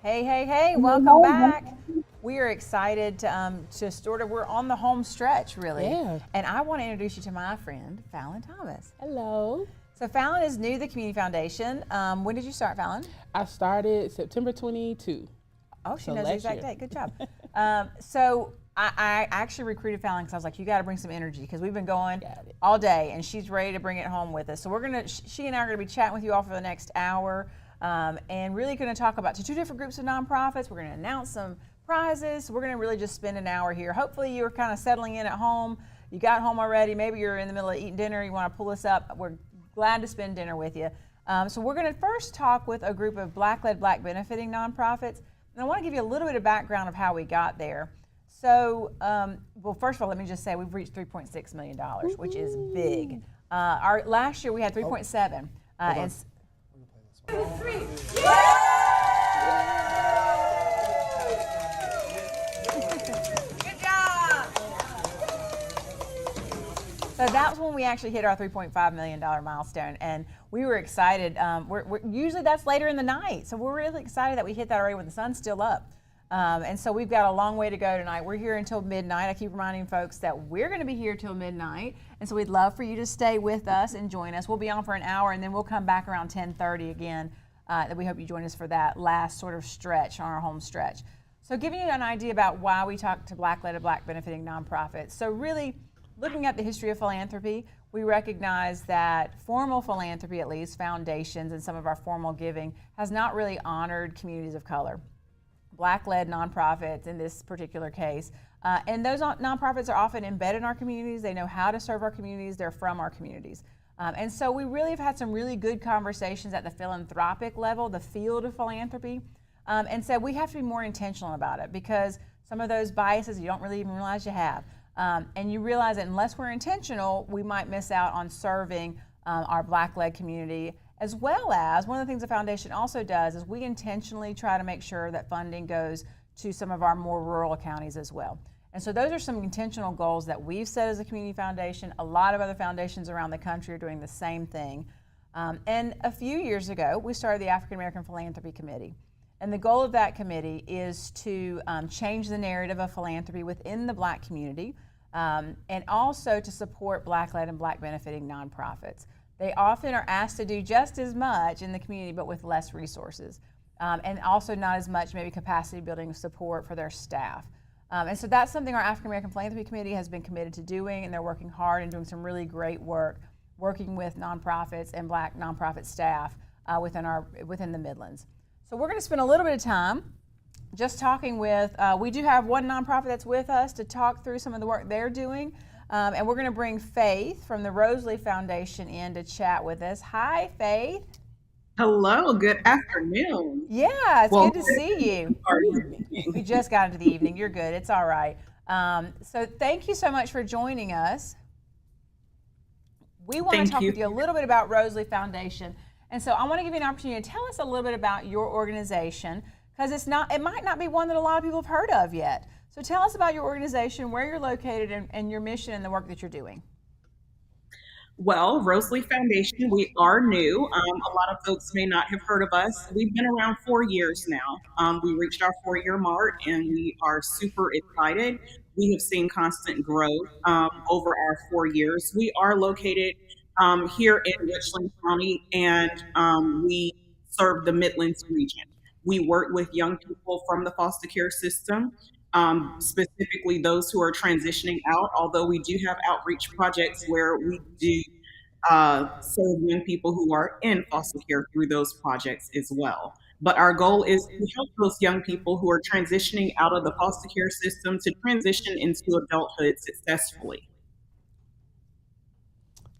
Hey, hey, hey, welcome back. We are excited to sort of, we're on the home stretch really. Yeah. And I want to introduce you to my friend, Fallon Thomas. Hello. So Fallon is new to the Community Foundation. When did you start, Fallon? I started September 22. Oh, she So knows the last exact year. date. Good job. So I actually recruited Fallon because I was like, you got to bring some energy because we've been going Got it. all day and she's ready to bring it home with us. So she and I are going to be chatting with you all for the next hour and really going to talk about two different groups of nonprofits. We're going to announce some prizes. We're going to really just spend an hour here. Hopefully you're kind of settling in at home. You got home already. Maybe you're in the middle of eating dinner. You want to pull us up. We're glad to spend dinner with you. So we're going to first talk with a group of Black-led, Black benefiting nonprofits. And I want to give you a little bit of background of how we got there. So, well, first of all, let me just say we've reached $3.6 million, which is big. Our last year we had 3.7. And 2, 3. Good job. So that's when when we actually hit our $3.5 million milestone, and we were excited. Usually that's later in the night, so we're really excited that we hit that already when the sun's still up. And so we've got a long way to go tonight. We're here until midnight. I keep reminding folks that we're going to be here till midnight, and so we'd love for you to stay with us and join us. We'll be on for an hour, and then we'll come back around 10:30 again. That we hope you join us for that last sort of stretch on our home stretch. So giving you an idea about why we talk to Black-led and Black benefiting nonprofits. So really looking at the history of philanthropy, we recognize that formal philanthropy, at least foundations and some of our formal giving, has not really honored communities of color. Black-led nonprofits in this particular case. And those nonprofits are often embedded in our communities. They know how to serve our communities. They're from our communities. And so we really have had some really good conversations at the philanthropic level, the field of philanthropy. And so we have to be more intentional about it, because some of those biases you don't really even realize you have. And you realize that unless we're intentional, we might miss out on serving our Black-led community, as well as one of the things the foundation also does is we intentionally try to make sure that funding goes to some of our more rural counties as well. And so those are some intentional goals that we've set as a community foundation. A lot of other foundations around the country are doing the same thing. And a few years ago, we started the African American Philanthropy Committee. And the goal of that committee is to change the narrative of philanthropy within the Black community, and also to support Black-led and Black benefiting nonprofits. They often are asked to do just as much in the community, but with less resources, and also not as much maybe capacity building support for their staff. And so that's something our African American Philanthropy Committee has been committed to doing, and they're working hard and doing some really great work working with nonprofits and Black nonprofit staff within the Midlands. So we're going to spend a little bit of time just talking with, we do have one nonprofit that's with us to talk through some of the work they're doing, and we're going to bring Faith from the Rosalie Foundation in to chat with us. Hi, Faith. Hello, good afternoon. Yeah, it's good to see you. Evening. We just got into the evening. You're good. It's all right. So thank you so much for joining us. We want to talk with you a little bit about Rosalie Foundation. And so I want to give you an opportunity to tell us a little bit about your organization, because it might not be one that a lot of people have heard of yet. So tell us about your organization, where you're located, and your mission and the work that you're doing. Well, Rosalie Foundation, we are new. A lot of folks may not have heard of us. We've been around 4 years now. We reached our 4-year mark, and we are super excited. We have seen constant growth over our 4 years. We are located here in Richland County, and we serve the Midlands region. We work with young people from the foster care system, specifically those who are transitioning out, although we do have outreach projects where we do serve young people who are in foster care through those projects as well. But our goal is to help those young people who are transitioning out of the foster care system to transition into adulthood successfully.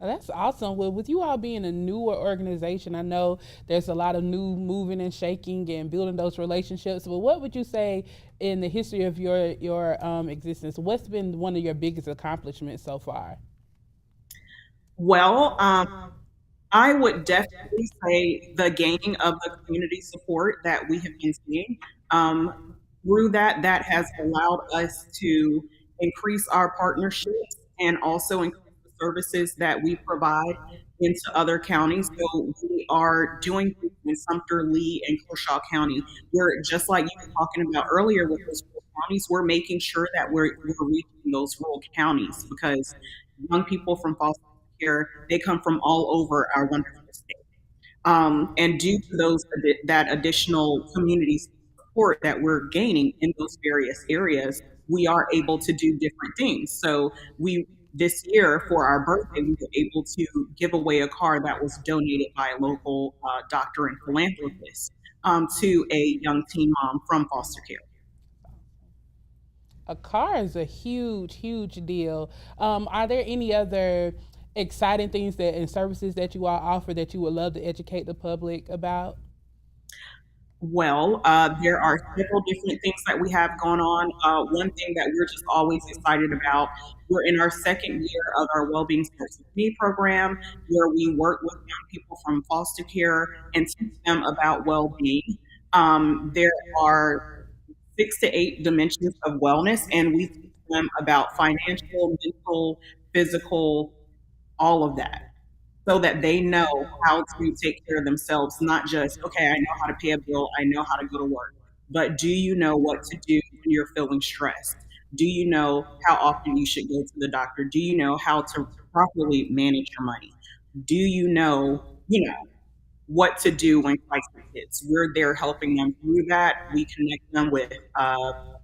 That's awesome. Well, with you all being a newer organization, I know there's a lot of new moving and shaking and building those relationships. But what would you say in the history of your existence? What's been one of your biggest accomplishments so far? Well, I would definitely say the gaining of the community support that we have been seeing. Through that has allowed us to increase our partnerships and also increase the services that we provide into other counties. So we are doing things in Sumter, Lee, and Kershaw County. We're just like you were talking about earlier with those rural counties, we're making sure that we're reaching those rural counties, because young people from foster care, they come from all over our wonderful state. And due to that additional community support that we're gaining in those various areas, we are able to do different things. So this year for our birthday, we were able to give away a car that was donated by a local doctor and philanthropist to a young teen mom from foster care. A car is a huge, huge deal. Are there any other exciting things and services that you all offer that you would love to educate the public about? Well, there are several different things that we have going on. One thing that we're just always excited about, we're in our second year of our Wellbeing Starts With Me program, where we work with young people from foster care and teach them about well-being. There are 6 to 8 dimensions of wellness, and we teach them about financial, mental, physical, all of that so that they know how to take care of themselves, not just, okay, I know how to pay a bill, I know how to go to work, but do you know what to do when you're feeling stressed? Do you know how often you should go to the doctor? Do you know how to properly manage your money? Do you know, what to do when crisis hits? We're there helping them through that. We connect them with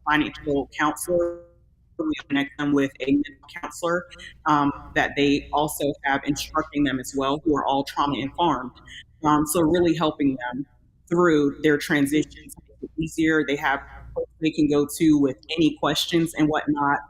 financial counselor. We connect them with a mental counselor that they also have instructing them as well, who are all trauma informed. So really helping them through their transitions, make it easier. They have folks they can go to with any questions and whatnot.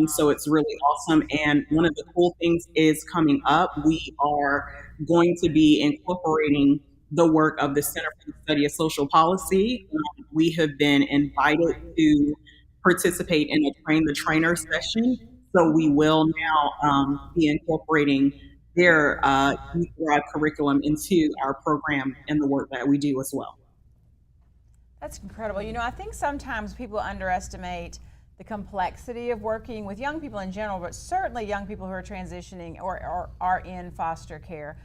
So it's really awesome. And one of the cool things is coming up. We are going to be incorporating the work of the Center for the Study of Social Policy. We have been invited to participate in a train the trainer session. So we will now be incorporating their Youth Thrive curriculum into our program and the work that we do as well. That's incredible. You know, I think sometimes people underestimate the complexity of working with young people in general, but certainly young people who are transitioning or are in foster care.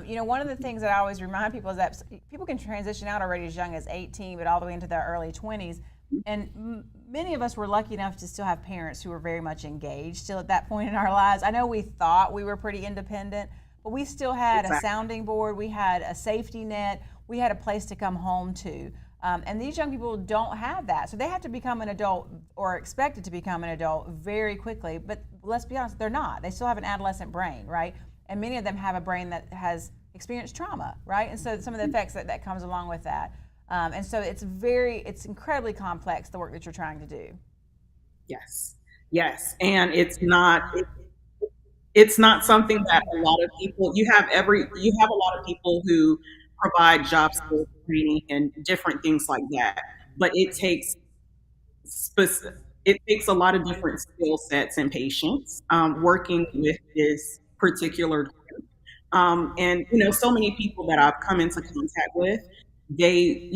You know, one of the things that I always remind people is that people can transition out already as young as 18, but all the way into their early 20s. And many of us were lucky enough to still have parents who were very much engaged still at that point in our lives. I know we thought we were pretty independent, but we still had a sounding board, we had a safety net, we had a place to come home to. And these young people don't have that. So they have to become an adult or expected to become an adult very quickly. But let's be honest, they're not. They still have an adolescent brain, right? And many of them have a brain that has experienced trauma, right? And so some of the effects that comes along with that. And so it's incredibly complex, the work that you're trying to do. Yes, yes, and it's not something that a lot of people. You have a lot of people who provide job skills training and different things like that, but it takes a lot of different skill sets and patience working with this particular group. And so many people that I've come into contact with, they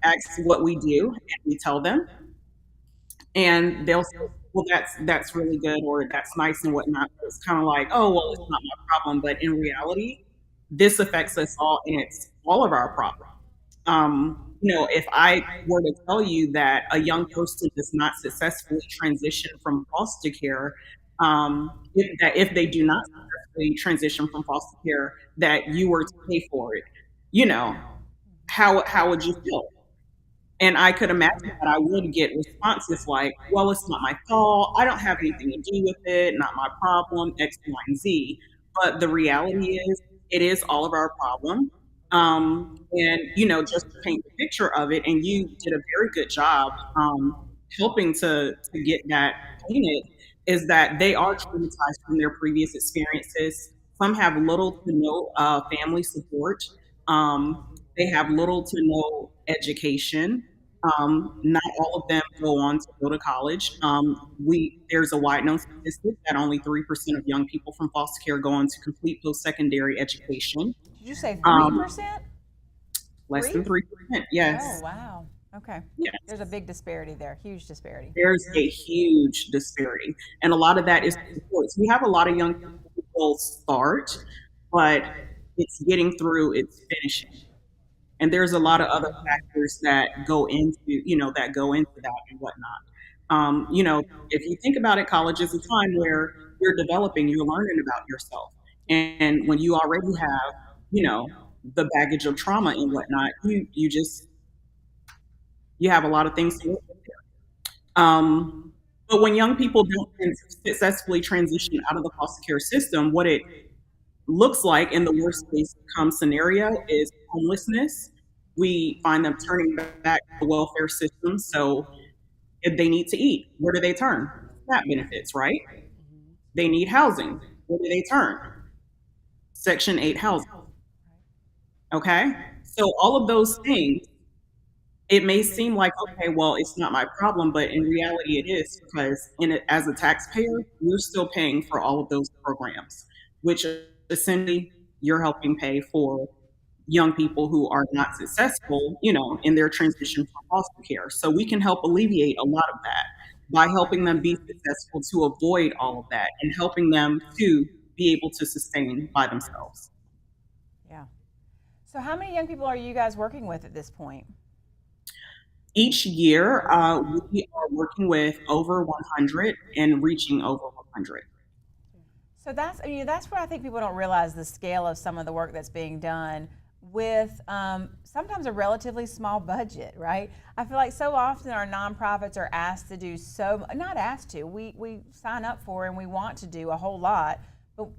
ask what we do, and we tell them, and they'll say, well, that's really good, or that's nice and whatnot. But it's kind of like, oh, well, it's not my problem. But in reality, this affects us all, and it's all of our problem. If I were to tell you that a young person does not successfully transition from foster care, if they do not successfully transition from foster care, that you were to pay for it, you know, how would you feel? And I could imagine that I would get responses like, well, it's not my fault. I don't have anything to do with it. Not my problem, X, Y, and Z. But the reality is, it is all of our problem. And, just to paint the picture of it, and you did a very good job helping to get that painted, is that they are traumatized from their previous experiences. Some have little to no family support. They have little to no education. Not all of them go on to go to college. There's a wide known statistic that only 3% of young people from foster care go on to complete post secondary education. Did you say Um, 3%? Less than Three? 3%. Oh, Yes, wow. Okay. yes. There's a big disparity there, huge disparity. There's a huge disparity, and a lot of that is supports. We have a lot of young people who will start, but it's getting through, it's finishing. And there's a lot of other factors that go into that and whatnot. If you think about it, college is a time where you're developing, you're learning about yourself, and when you already have you know the baggage of trauma and whatnot, you have a lot of things to work with there. But when young people don't successfully transition out of the foster care system, what it looks like in the worst case come scenario is homelessness. We find them turning back to the welfare system. So if they need to eat, where do they turn? SNAP benefits, right? They need housing. Where do they turn? Section 8 housing. Okay? So all of those things, it may seem like, okay, well, it's not my problem, but in reality it is, because as a taxpayer, you're still paying for all of those programs, which essentially you're helping pay for young people who are not successful, in their transition from foster care. So we can help alleviate a lot of that by helping them be successful to avoid all of that and helping them to be able to sustain by themselves. Yeah. So, how many young people are you guys working with at this point? Each year, we are working with over 100 and reaching over 100. So that's, that's what I think people don't realize, the scale of some of the work that's being done with sometimes a relatively small budget, right? I feel like so often our nonprofits are asked to do not asked to, we sign up for and we want to do a whole lot,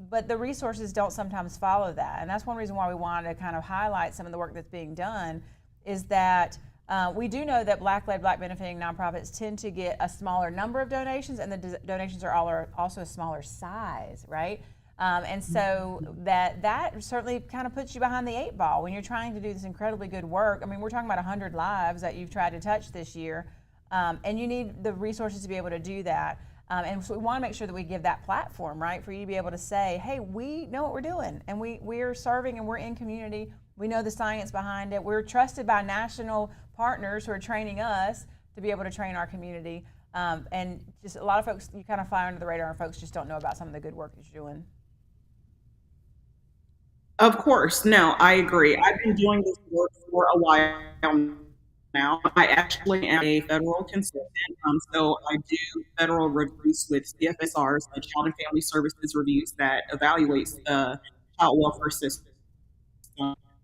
but the resources don't sometimes follow that. And that's one reason why we wanted to kind of highlight some of the work that's being done is that we do know that Black-led, Black benefiting nonprofits tend to get a smaller number of donations, and the donations are also a smaller size, right? And so that certainly kind of puts you behind the eight ball when you're trying to do this incredibly good work. I mean, we're talking about 100 lives that you've tried to touch this year, and you need the resources to be able to do that. And so we want to make sure that we give that platform, right, for you to be able to say, hey, we know what we're doing, and we're serving and we're in community. We know the science behind it. We're trusted by national partners who are training us to be able to train our community. And just a lot of folks, you kind of fly under the radar, and folks just don't know about some of the good work that you're doing. Of course, no, I agree. I've been doing this work for a while now. I actually am a federal consultant, so I do federal reviews with CFSRs, the Child and Family Services reviews that evaluates the child welfare system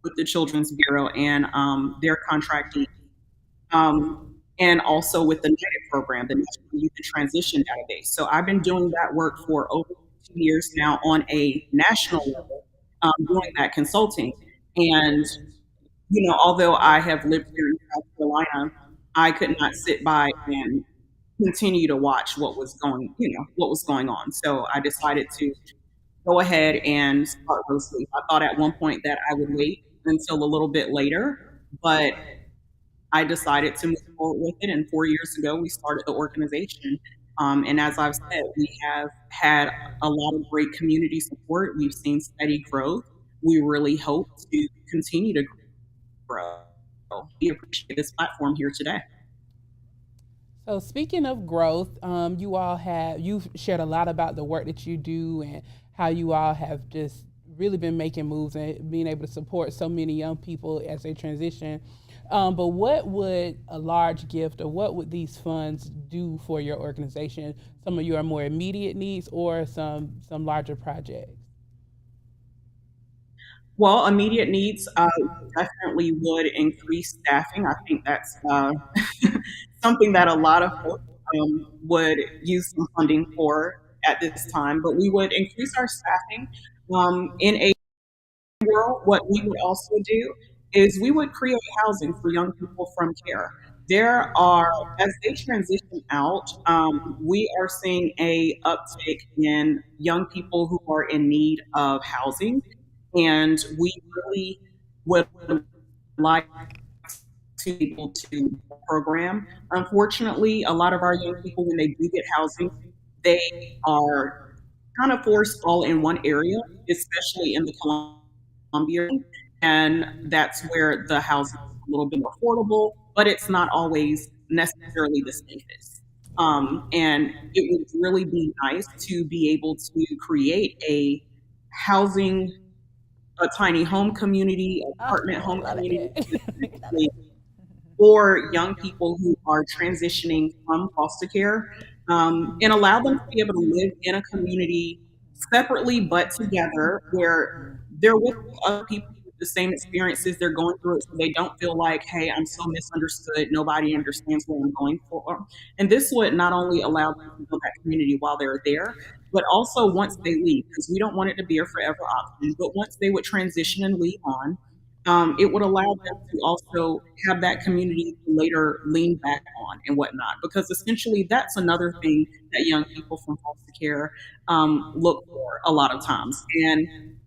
with the Children's Bureau and their contractee, and also with the NIDA program, the National Youth and Transition Database. So I've been doing that work for over 2 years now on a national level, doing that consulting. And although I have lived here in South Carolina, I could not sit by and continue to watch what was going on. So I decided to go ahead and start those leave. I thought at one point that I would wait until a little bit later, but I decided to move forward with it. And 4 years ago, we started the organization. And as I've said, we have had a lot of great community support. We've seen steady growth. We really hope to continue to grow. We appreciate this platform here today. So speaking of growth, you've shared a lot about the work that you do and how you all have just really been making moves and being able to support so many young people as they transition. But what would a large gift or what would these funds do for your organization? Some of your more immediate needs or some larger projects? Well, immediate needs definitely would increase staffing. I think that's something that a lot of folks would use some funding for at this time. But we would increase our staffing in a world. What we would also do is we would create housing for young people from care. There are, as they transition out, we are seeing a uptick in young people who are in need of housing, and we really would like to be able to program. Unfortunately, a lot of our young people, when they do get housing, they are kind of forced all in one area, especially in the Columbia, and that's where the housing is a little bit more affordable, but it's not always necessarily the safest. And it would really be nice to be able to create housing, a tiny home community, Oh, apartment I home love community, it. Love it. specifically for young people who are transitioning from foster care, and allow them to be able to live in a community separately but together where they're with other people with the same experiences they're going through it so they don't feel like, hey, I'm so misunderstood, nobody understands what I'm going for. And this would not only allow them to build that community while they're there, but also once they leave, because we don't want it to be a forever option, but once they would transition and leave on, it would allow them to also have that community to later lean back on and whatnot. Because essentially, that's another thing that young people from foster care look for a lot of times. And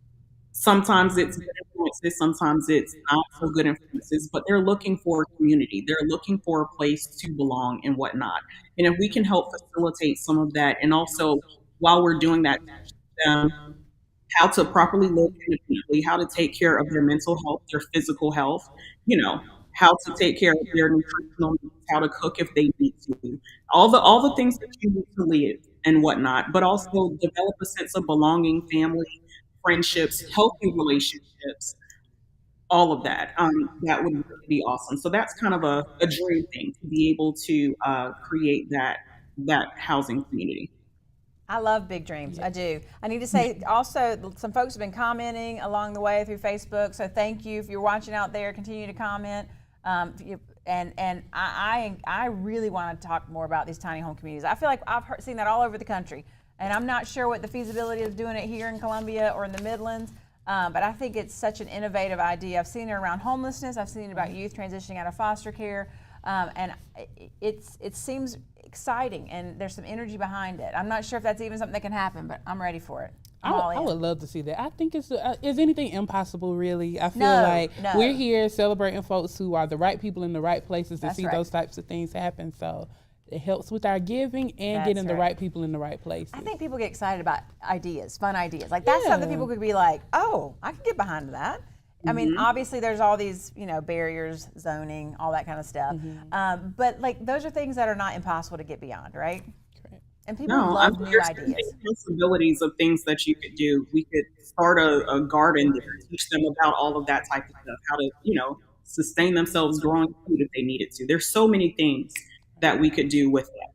sometimes it's good influences, sometimes it's not so good influences, but they're looking for a community. They're looking for a place to belong and whatnot. And if we can help facilitate some of that, and also while we're doing that, um, how to properly live independently, how to take care of their mental health, their physical health, how to take care of their nutritional needs, how to cook if they need to, all the things that you need to live. and whatnot, but also develop a sense of belonging, family, friendships, healthy relationships, all of that. That would really be awesome. So that's kind of a dream thing to be able to create that housing community. I love big dreams. I do. I need to say also, some folks have been commenting along the way through Facebook. So thank you. If you're watching out there, continue to comment. I really want to talk more about these tiny home communities. I feel like seen that all over the country, and I'm not sure what the feasibility of doing it here in Columbia or in the Midlands. But I think it's such an innovative idea. I've seen it around homelessness. I've seen it about youth transitioning out of foster care, and it seems exciting, and there's some energy behind it. I'm not sure if that's even something that can happen, but I'm ready for it. I would love to see that. I think is anything impossible, really? I feel No. we're here celebrating folks who are the right people in the right places to That's see right. those types of things happen. So it helps with our giving and That's getting the right. right people in the right places. I think people get excited about ideas, fun ideas. Like that's something people could be like, oh, I can get behind that. I mean, obviously there's all these, barriers, zoning, all that kind of stuff. But like those are things that are not impossible to get beyond, right? Correct. And people No, love new there's ideas. possibilities of things that you could do. We could start a garden there, teach them about all of that type of stuff, how to, sustain themselves growing food if they needed to. There's so many things that we could do with that.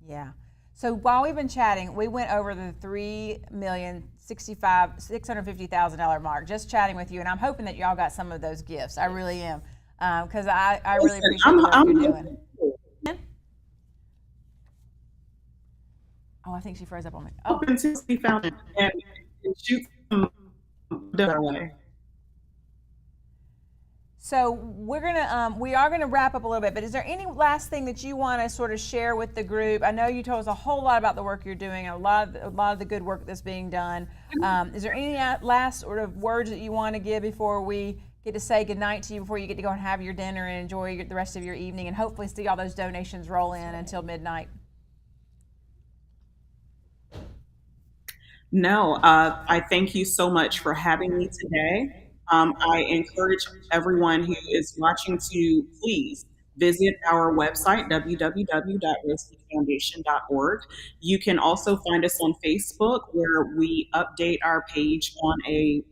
Yeah. So while we've been chatting, we went over the $3,065,650,000 mark just chatting with you, and I'm hoping that y'all got some of those gifts. I really am, because I really appreciate the work you're doing. Oh, I think she froze up on me. Oh, Open to be found and shoot them their way. so we are gonna wrap up a little bit. But is there any last thing that you want to sort of share with the group? I know you told us a whole lot about the work you're doing, and a lot of the good work that's being done. Is there any last sort of words that you want to give before we get to say goodnight to you, before you get to go and have your dinner and enjoy the rest of your evening, and hopefully see all those donations roll in until midnight? No, I thank you so much for having me today. I encourage everyone who is watching to please visit our website, www.rosefoundation.org. You can also find us on Facebook, where we update our page on a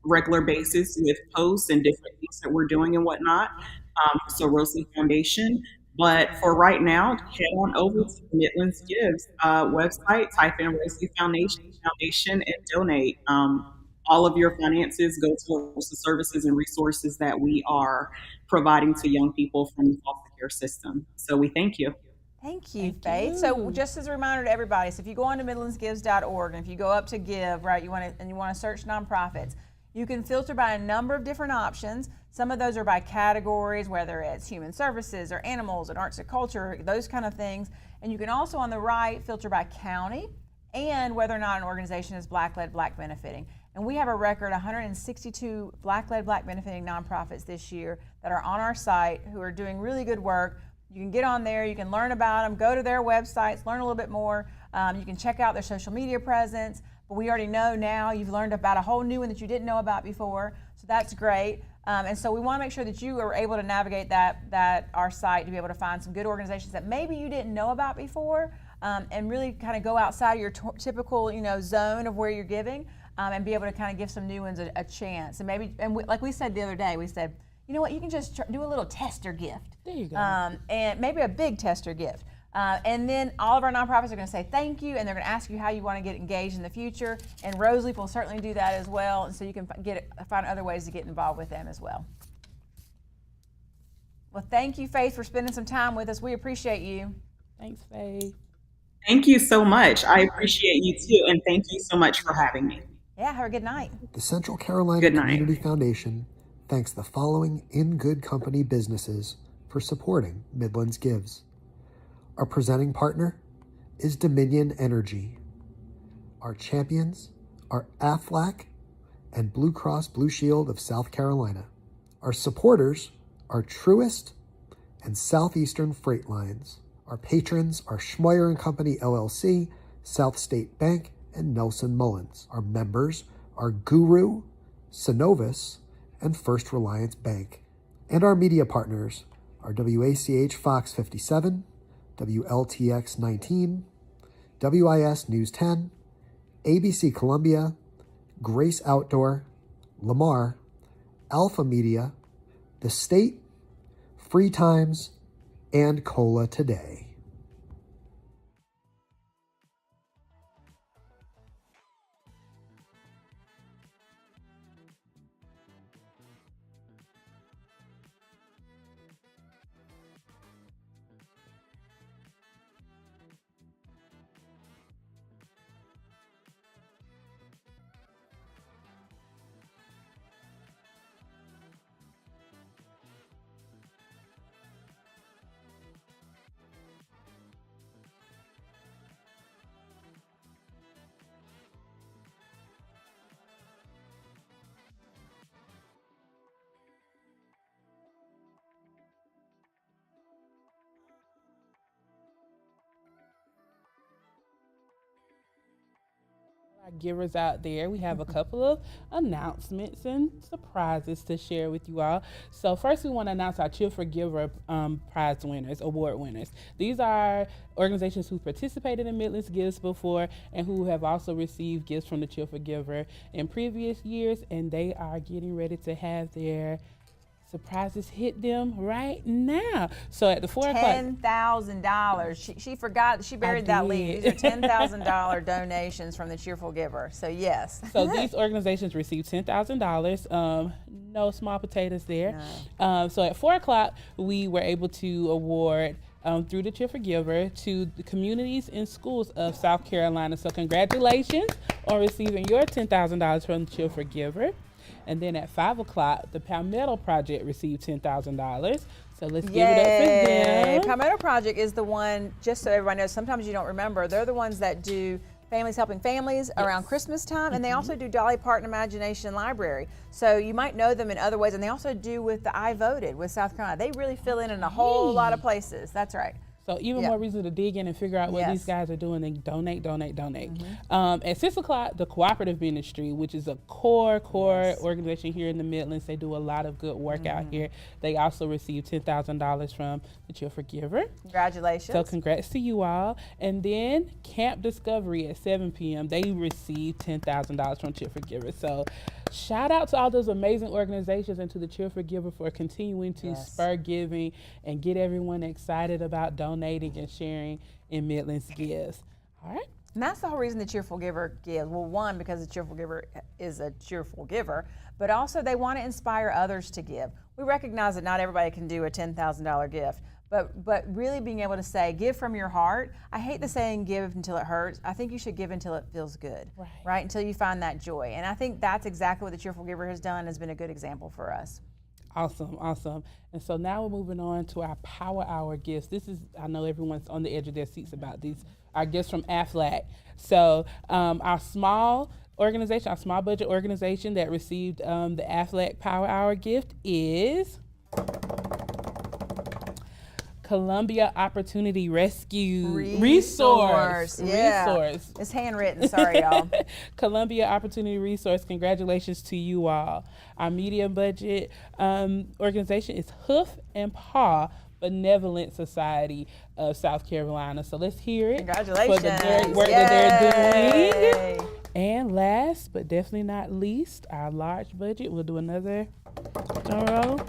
regular basis with posts and different things that we're doing and whatnot. So Rosalie Foundation. But for right now, head on over to the Midlands Gives website, type in Rosalie Foundation and donate. All of your finances go towards the services and resources that we are providing to young people from the foster care system. So we thank you. Thank you, Faith. So just as a reminder to everybody, so if you go on to midlandsgives.org and if you go up to give, right, you want to search nonprofits, you can filter by a number of different options. Some of those are by categories, whether it's human services or animals and arts and culture, those kind of things. And you can also on the right filter by county and whether or not an organization is Black-led, Black benefiting. And we have a record 162 Black-led, Black benefiting nonprofits this year that are on our site who are doing really good work. You can get on there, you can learn about them, go to their websites, learn a little bit more. You can check out their social media presence. But we already know now you've learned about a whole new one that you didn't know about before. So that's great. And so we want to make sure that you are able to navigate that our site to be able to find some good organizations that maybe you didn't know about before, and really kind of go outside your typical zone of where you're giving, and be able to kind of give some new ones a chance. And maybe, like we said the other day, we said, you know what, you can just do a little tester gift. There you go. And maybe a big tester gift. And then all of our nonprofits are going to say thank you, and they're going to ask you how you want to get engaged in the future. And Roseleaf will certainly do that as well, and so you can find other ways to get involved with them as well. Well, thank you, Faith, for spending some time with us. We appreciate you. Thanks, Faye. Thank you so much. I appreciate you too, and thank you so much for having me. Yeah, have a good night. The Central Carolina Good night. Community Foundation thanks the following in good company businesses for supporting Midlands Gives. Our presenting partner is Dominion Energy. Our champions are Aflac and Blue Cross Blue Shield of South Carolina. Our supporters are Truist and Southeastern Freight Lines. Our patrons are Schmoyer & Company LLC, South State Bank, and Nelson Mullins. Our members are Guru, Synovus, and First Reliance Bank. And our media partners are WACH Fox 57, WLTX 19, WIS News 10, ABC Columbia, Grace Outdoor, Lamar, Alpha Media, The State, Free Times, and Cola Today. Our givers out there, we have a couple of announcements and surprises to share with you all. So first we want to announce our Cheer for Giver prize winners, award winners. These are organizations who participated in Midlands Gives before and who have also received gifts from the Cheer for Giver in previous years, and they are getting ready to have their surprises hit them right now. So at the 4 o'clock. $10,000. She forgot, she buried that lead. These are $10,000 donations from the Cheerful Giver. So yes. So these organizations received $10,000. No small potatoes there. No. So at 4 o'clock, we were able to award through the Cheer for Giver to the communities and schools of South Carolina. So congratulations on receiving your $10,000 from the Cheer for Giver. And then at 5 o'clock, the Palmetto Project received $10,000. So let's give it up for them. Palmetto Project is the one, just so everybody knows, sometimes you don't remember, they're the ones that do Families Helping Families around Christmas time, and they also do Dolly Parton Imagination Library. So you might know them in other ways, and they also do with the I Voted with South Carolina. They really fill in a whole lot of places. That's right. So even more reason to dig in and figure out what these guys are doing and donate, donate, donate. At 6 o'clock, the Cooperative Ministry, which is a core organization here in the Midlands. They do a lot of good work out here. They also received $10,000 from the Cheer for Giver. Congratulations. So congrats to you all. And then Camp Discovery at 7 p.m., they received $10,000 from Cheer for Giver. So shout out to all those amazing organizations and to the Cheer for Giver for continuing to spur giving and get everyone excited about donating and sharing in Midlands Gives. All right. And that's the whole reason the Cheerful Giver gives. Well, one, because the Cheerful Giver is a cheerful giver, but also they want to inspire others to give. We recognize that not everybody can do a $10,000 gift, but really being able to say, give from your heart. I hate the saying, give until it hurts. I think you should give until it feels good, right? Until you find that joy. And I think that's exactly what the Cheerful Giver has done, has been a good example for us. Awesome, awesome. And so now we're moving on to our Power Hour gifts. This is, I know everyone's on the edge of their seats about these, our gifts from AFLAC. So our small organization, our small budget organization that received the AFLAC Power Hour gift is Columbia Opportunity Rescue Resource. It's handwritten, sorry y'all. Columbia Opportunity Resource, congratulations to you all. Our medium budget organization is Hoof and Paw Benevolent Society of South Carolina. So let's hear it. Congratulations. For the great work that they're doing. And last but definitely not least, our large budget, we'll do another drum roll.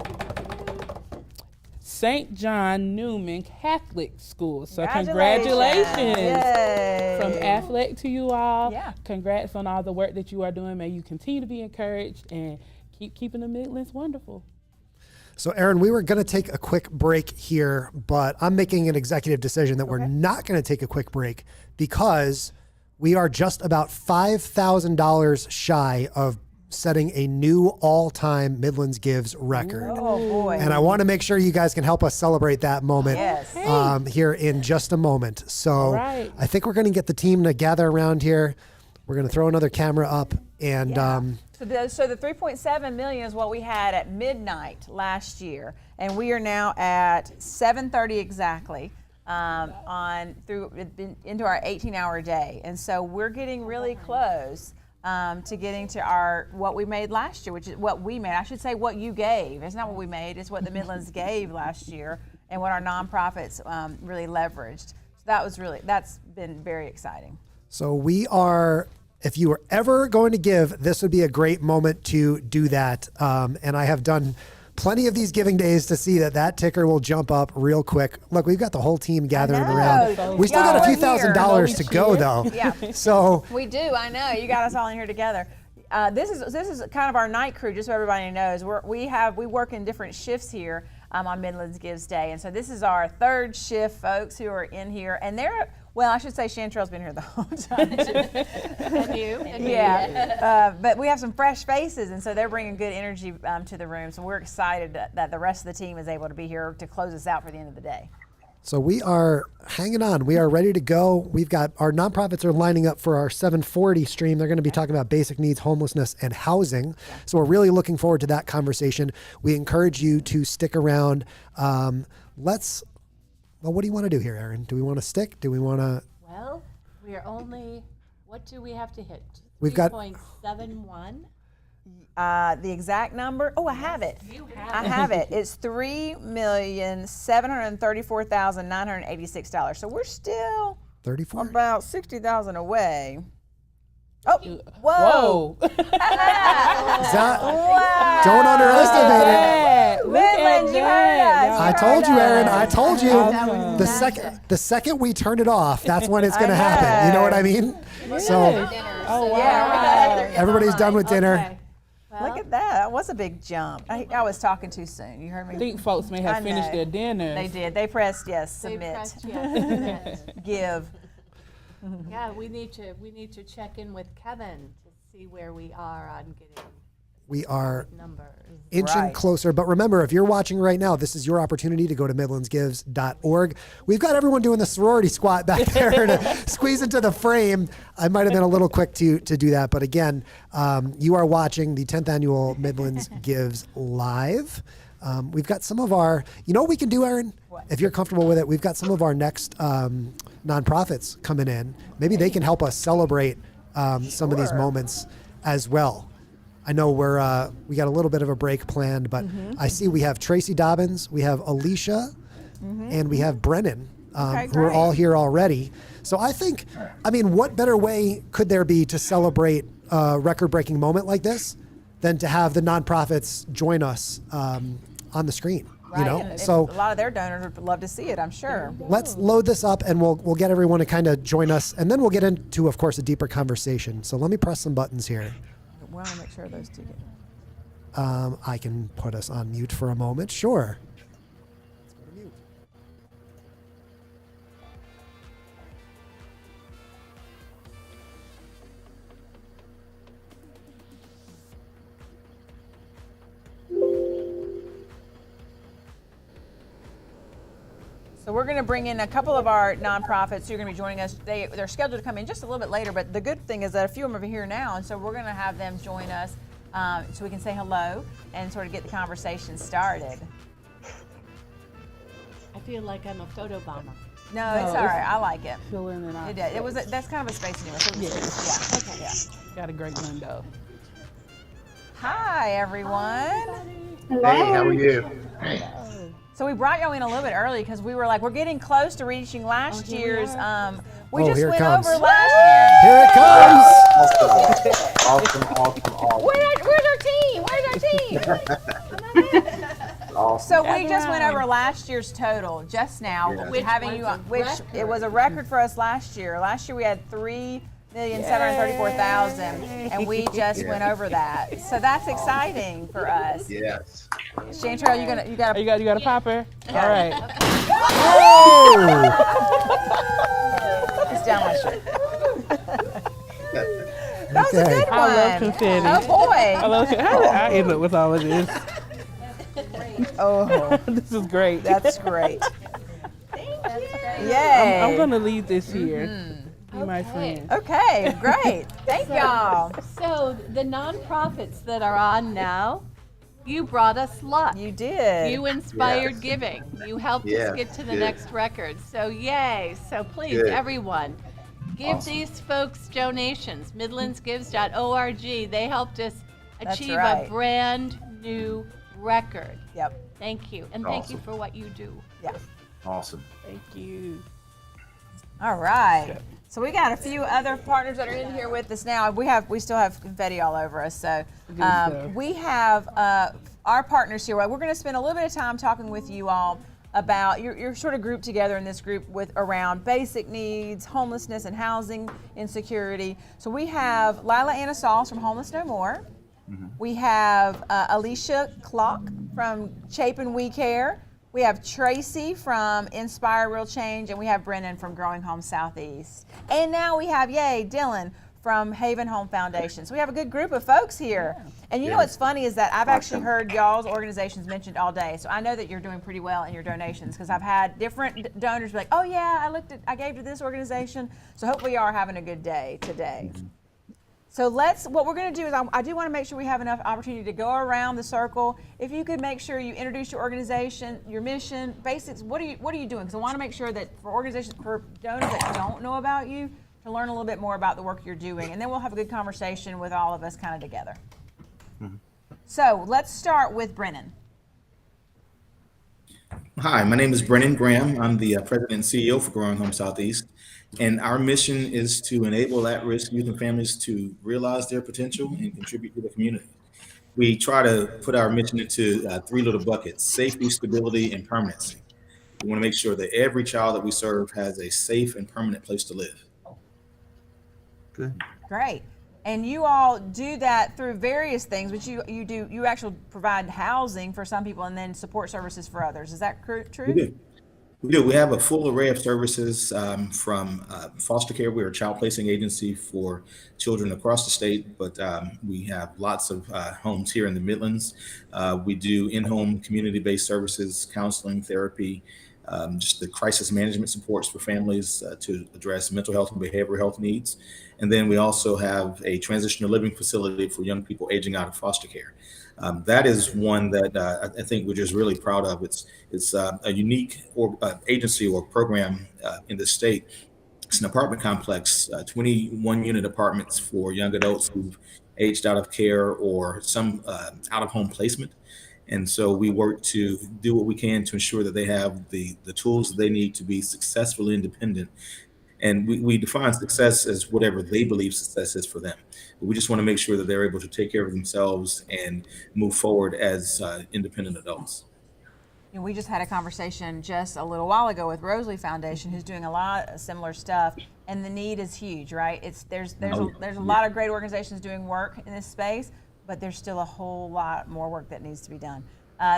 St. John Newman Catholic School. So congratulations Yay. from AFLAC to you all. Yeah. Congrats on all the work that you are doing. May you continue to be encouraged and keep keeping the Midlands wonderful. So, Aaron, we were going to take a quick break here, but I'm making an executive decision that we're not going to take a quick break because we are just about $5,000 shy of setting a new all-time Midlands Gives record. Oh boy. And I want to make sure you guys can help us celebrate that moment here in just a moment. So I think we're going to get the team to gather around here. We're going to throw another camera up and so the 3.7 million is what we had at midnight last year, and we are now at 7:30 exactly into our 18-hour day, and so we're getting really close to getting to our what we made last year, which is what we made. I should say what you gave. It's not what we made. It's what the Midlands gave last year, and what our nonprofits really leveraged. So that's been very exciting. So we are, if you were ever going to give, this would be a great moment to do that. And I have done plenty of these giving days to see that ticker will jump up real quick. Look, we've got the whole team gathering around. We still got a few $1,000s to go though. Yeah. So We do, I know. You got us all in here together. This is kind of our night crew, just so everybody knows. We work in different shifts here on Midlands Gives Day. And so this is our third shift, folks, who are in here. And I should say Chanterelle's been here the whole time. And you. Yeah. But we have some fresh faces, and so they're bringing good energy to the room. So we're excited that the rest of the team is able to be here to close us out for the end of the day. So we are hanging on. We are ready to go. We've got our nonprofits are lining up for our 740 stream. They're going to be talking about basic needs, homelessness, and housing. So we're really looking forward to that conversation. We encourage you to stick around. Well, what do you want to do here, Erin? Do we want to stick? Do we want to? Well, we are only, what do we have to hit? We've got 3.71. The exact number? Oh, I have it. You have I have it. It's $3,734,986. So we're still 34? about 60,000 away. Oh, Whoa. Wow. Don't underestimate it. Midlands, you heard us. I told you, Erin. I told you. The second we turn it off, that's when it's going to happen. You know what I mean? So Oh, wow. Yeah. everybody's done with dinner. Okay. Well, Look at that. That was a big jump. I was talking too soon. You heard me? I think folks may have I finished know. their dinner. They did. They pressed yes, they submit, pressed yes, submit. give. Yeah, we need to check in with Kevin to see where we are on getting We are numbers. inching Right. closer. But remember, if you're watching right now, this is your opportunity to go to midlandsgives.org. We've got everyone doing the sorority squat back there to squeeze into the frame. I might have been a little quick to do that. But again, you are watching the 10th annual Midlands Gives live. We've got some of our, you know what we can do, Erin? If you're comfortable with it, we've got some of our next nonprofits coming in. Maybe they can help us celebrate some of these moments as well. I know we got a little bit of a break planned, but I see we have Tracy Dobbins, we have Alicia, and we have Brennan, who are great. all here already. So I think, what better way could there be to celebrate a record-breaking moment like this than to have the nonprofits join us on the screen? Right. You know, And so a lot of their donors would love to see it, I'm sure. let's load this up and we'll get everyone to kind of join us, and then we'll get into, of course, a deeper conversation. So let me press some buttons here. We want to make sure those two get. I can put us on mute for a moment. Sure. So we're going to bring in a couple of our nonprofits who are going to be joining us. They're scheduled to come in just a little bit later, but the good thing is that a few of them are here now, and so we're going to have them join us so we can say hello and sort of get the conversation started. I feel like I'm a photo bomber. No, it's all right. I like it. Fill in and out. That's kind of a space anyway. So yeah. Okay. Yeah. Got a great window. Hi, everyone. Hey, how are you? So we brought y'all in a little bit early because we were like, we're getting close to reaching last year's. We just here it went comes. over last year. Here it comes. Awesome. Where's our team? Where's our team? Awesome. So we just went over last year's total just now, Yeah. which having you, which it was a record for us last year. Last year we had 3,734,000, and we just went over that. So that's exciting for us. Yes. Chanterelle, you got You got a popper? All right. it's down my shirt. That was a good one. I love confetti. Oh boy. How did I end up with all of this? Oh, This is great. that's great. Yay. I'm going to leave this here. Be my friend. Okay, great. Thank y'all. So the nonprofits that are on now, you brought us luck. You did. You inspired Yes. giving. You helped Yes, us get to the good. next record. So yay. So please, Good. everyone, give Awesome. these folks donations. Midlandsgives.org. They helped us That's achieve right. a brand new record. Yep. Thank you, and thank you for what you do. Yeah. Awesome. Thank you. All right. So we got a few other partners that are in here with us now. We still have confetti all over us. So stuff. we have our partners here. We're going to spend a little bit of time talking with you all about you're sort of grouped together in this group with around basic needs, homelessness, and housing insecurity. So we have Lila Anna Sauls from Homeless No More. We have Alicia Clock from Chapin We Care. We have Tracy from Inspire Real Change, and we have Brennan from Growing Home Southeast. And now we have, Dylan from Haven Home Foundation. So we have a good group of folks here. Yeah. And you know what's funny is that I've actually heard y'all's organizations mentioned all day. So I know that you're doing pretty well in your donations because I've had different donors be like, oh yeah, I gave to this organization. So hopefully you are having a good day today. Mm-hmm. So what we're going to do is I do want to make sure we have enough opportunity to go around the circle. If you could make sure you introduce your organization, your mission, basics, what are you doing? Because I want to make sure that for donors that don't know about you, to learn a little bit more about the work you're doing. And then we'll have a good conversation with all of us kind of together. Mm-hmm. So let's start with Brennan. Hi, my name is Brennan Graham. I'm the president and CEO for Growing Home Southeast. And our mission is to enable at-risk youth and families to realize their potential and contribute to the community. We try to put our mission into three little buckets: safety, stability, and permanency. We want to make sure that every child that we serve has a safe and permanent place to live. Good. Great. And you all do that through various things, but you actually provide housing for some people and then support services for others. Is that true? We do. We have a full array of services from foster care. We're a child placing agency for children across the state, but we have lots of homes here in the Midlands. We do in-home community-based services, counseling, therapy, just the crisis management supports for families to address mental health and behavioral health needs. And then we also have a transitional living facility for young people aging out of foster care. That is one that I think we're just really proud of. It's a unique agency or program in the state. It's an apartment complex, 21 unit apartments for young adults who've aged out of care or some out of home placement. And so we work to do what we can to ensure that they have the tools that they need to be successfully independent. And we define success as whatever they believe success is for them. But we just want to make sure that they're able to take care of themselves and move forward as independent adults. You know, we just had a conversation just a little while ago with Rosalie Foundation, who's doing a lot of similar stuff, and the need is huge, right? There's a lot of great organizations doing work in this space, but there's still a whole lot more work that needs to be done.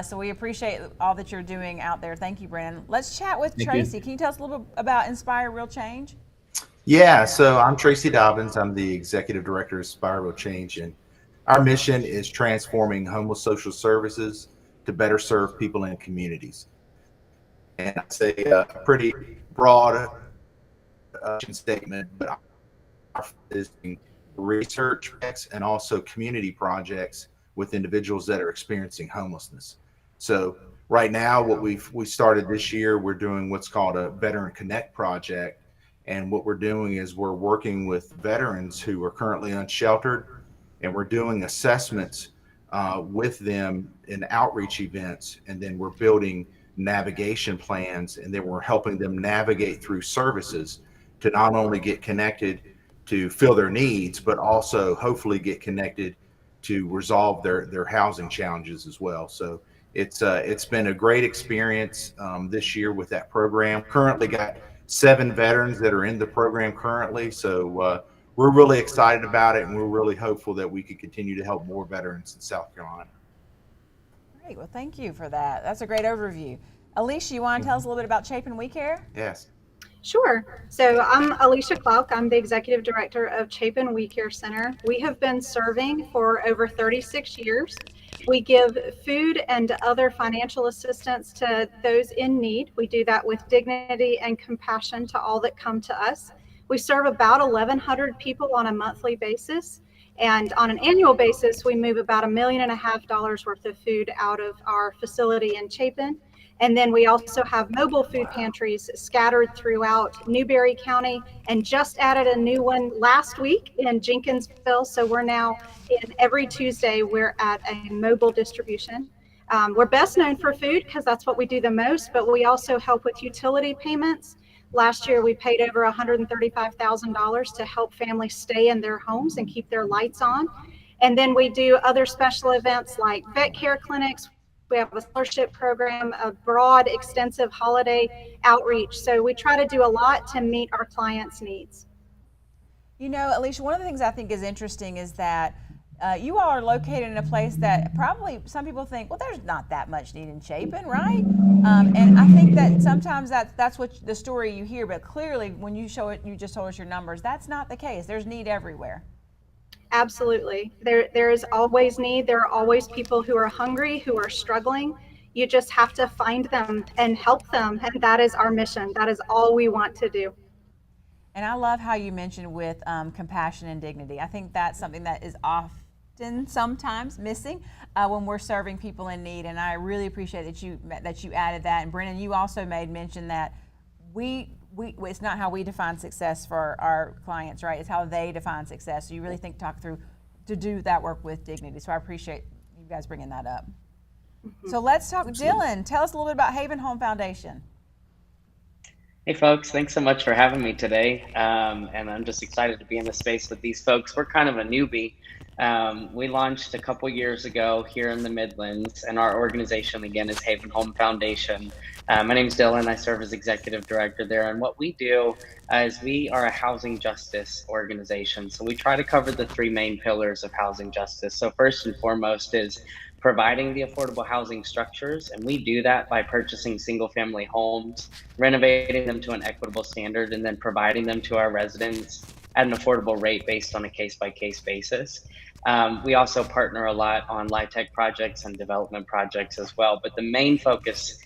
So we appreciate all that you're doing out there. Thank you, Brennan. Let's chat with Tracy. Can you tell us a little bit about Inspire Real Change? Yeah, so I'm Tracy Dobbins. I'm the executive director of Inspire Real Change, and our mission is transforming homeless social services to better serve people in communities. And I'd say a pretty broad statement, but our is research and also community projects with individuals that are experiencing homelessness. So right now, what we started this year, we're doing what's called a Veteran Connect project. And what we're doing is we're working with veterans who are currently unsheltered, and we're doing assessments with them in outreach events. And then we're building navigation plans, and then we're helping them navigate through services to not only get connected to fill their needs, but also hopefully get connected to resolve their housing challenges as well. So it's been a great experience this year with that program. Currently got 7 veterans that are in the program currently. So we're really excited about it, and we're really hopeful that we can continue to help more veterans in South Carolina. Great. Well, thank you for that. That's a great overview. Alicia, you want to tell us a little bit about Chapin We Care? Yes. Sure. So I'm Alicia Clark. I'm the executive director of Chapin We Care Center. We have been serving for over 36 years. We give food and other financial assistance to those in need. We do that with dignity and compassion to all that come to us. We serve about 1,100 people on a monthly basis. And on an annual basis, we move about $1.5 million worth of food out of our facility in Chapin. And then we also have mobile food pantries scattered throughout Newberry County, and just added a new one last week in Jenkinsville. So we're now in every Tuesday, we're at a mobile distribution. We're best known for food because that's what we do the most, but we also help with utility payments. Last year, we paid over $135,000 to help families stay in their homes and keep their lights on. And then we do other special events like vet care clinics. We have a scholarship program, a broad, extensive holiday outreach. So we try to do a lot to meet our clients' needs. You know, Alicia, one of the things I think is interesting is that you all are located in a place that probably some people think, well, there's not that much need in Chapin, right? And I think that sometimes that's what the story you hear, but clearly when you show it, you just told us your numbers, that's not the case. There's need everywhere. Absolutely. There is always need. There are always people who are hungry, who are struggling. You just have to find them and help them. And that is our mission. That is all we want to do. And I love how you mentioned with compassion and dignity. I think that's something that is often sometimes missing when we're serving people in need. And I really appreciate that you added that. And Brennan, you also made mention that it's not how we define success for our clients, right? It's how they define success. So you really talk through to do that work with dignity. So I appreciate you guys bringing that up. So let's talk. Dylan, tell us a little bit about Haven Home Foundation. Hey folks, thanks so much for having me today. And I'm just excited to be in the space with these folks. We're kind of a newbie. We launched a couple years ago here in the Midlands, and our organization again is Haven Home Foundation. My name's Dylan. I serve as executive director there. And what we do is we are a housing justice organization. So we try to cover the three main pillars of housing justice. So first and foremost is providing the affordable housing structures, and we do that by purchasing single family homes, renovating them to an equitable standard, and then providing them to our residents at an affordable rate based on a case-by-case basis. We also partner a lot on LIHTC projects and development projects as well, but the main focus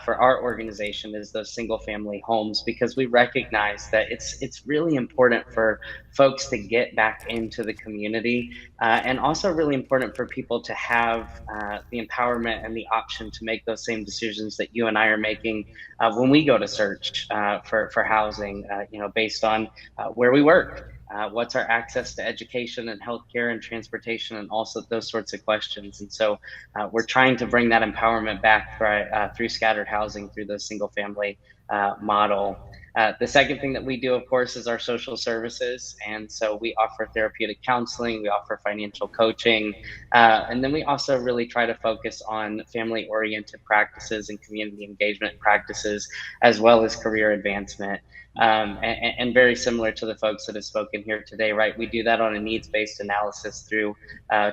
for our organization is those single family homes, because we recognize that it's really important for folks to get back into the community, and also really important for people to have the empowerment and the option to make those same decisions that you and I are making when we go to search for housing, based on where we work. What's our access to education and healthcare and transportation, and also those sorts of questions. And so we're trying to bring that empowerment back through scattered housing, through the single family model. The second thing that we do, of course, is our social services. And so we offer therapeutic counseling, we offer financial coaching, and then we also really try to focus on family-oriented practices and community engagement practices, as well as career advancement. And very similar to the folks that have spoken here today, right? We do that on a needs-based analysis through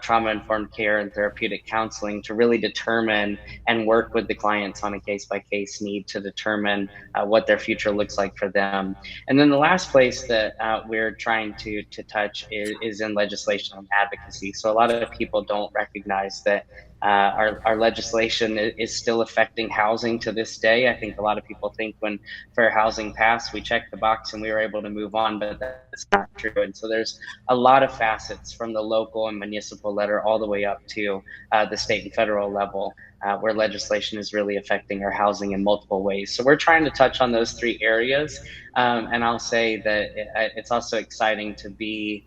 trauma-informed care and therapeutic counseling to really determine and work with the clients on a case-by-case need to determine what their future looks like for them. And then the last place that we're trying to touch is in legislation and advocacy. So a lot of people don't recognize that our legislation is still affecting housing to this day. I think a lot of people think when fair housing passed, we checked the box and we were able to move on, but that's not true. And so there's a lot of facets from the local and municipal level all the way up to the state and federal level, where legislation is really affecting our housing in multiple ways. So we're trying to touch on those three areas. And I'll say that it's also exciting to be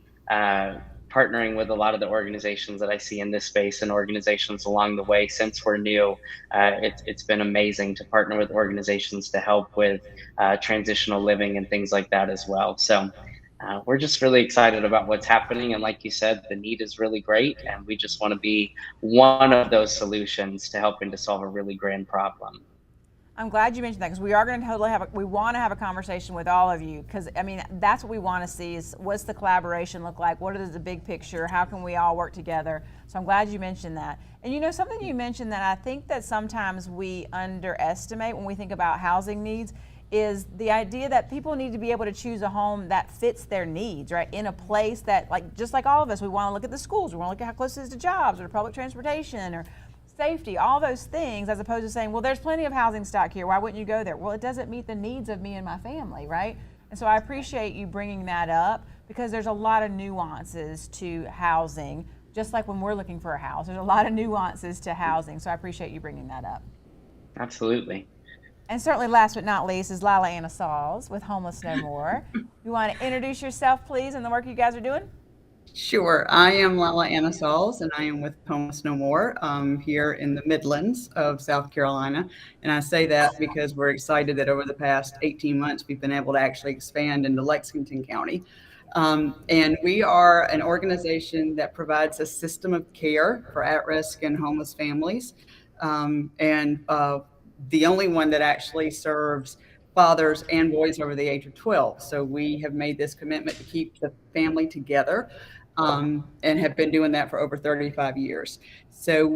partnering with a lot of the organizations that I see in this space and organizations along the way. Since we're new, it's been amazing to partner with organizations to help with transitional living and things like that as well. So we're just really excited about what's happening. And like you said, the need is really great. And we just want to be one of those solutions to helping to solve a really grand problem. I'm glad you mentioned that, because we are going to totally we want to have a conversation with all of you, because I mean, that's what we want to see is what's the collaboration look like? What is the big picture? How can we all work together? So I'm glad you mentioned that. And something you mentioned that I think that sometimes we underestimate when we think about housing needs is the idea that people need to be able to choose a home that fits their needs, right? In a place that, just like all of us, we want to look at the schools, we want to look at how close it is to jobs or to public transportation or safety, all those things, as opposed to saying, well, there's plenty of housing stock here, why wouldn't you go there? Well, it doesn't meet the needs of me and my family, right? And so I appreciate you bringing that up, because there's a lot of nuances to housing, just like when we're looking for a house, there's a lot of nuances to housing. So I appreciate you bringing that up. Absolutely. And certainly last but not least is Lila Anna Sauls with Homeless No More. You want to introduce yourself, please, and the work you guys are doing? Sure. I am Lala Anna Sauls, and I am with Homeless No More here in the Midlands of South Carolina. And I say that because we're excited that over the past 18 months, we've been able to actually expand into Lexington County. And we are an organization that provides a system of care for at risk and homeless families. And the only one that actually serves fathers and boys over the age of 12. So we have made this commitment to keep the family together, and have been doing that for over 35 years. So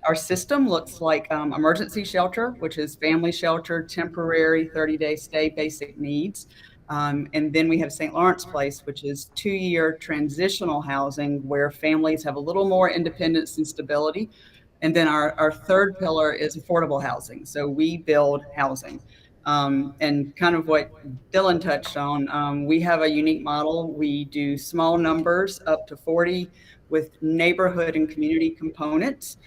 our system looks like emergency shelter, which is family shelter, temporary 30-day stay, basic needs. And then we have St. Lawrence Place, which is 2-year transitional housing where families have a little more independence and stability. And then our third pillar is affordable housing. So we build housing. And kind of what Dylan touched on, we have a unique model. We do small numbers up to 40 with neighborhood and community components,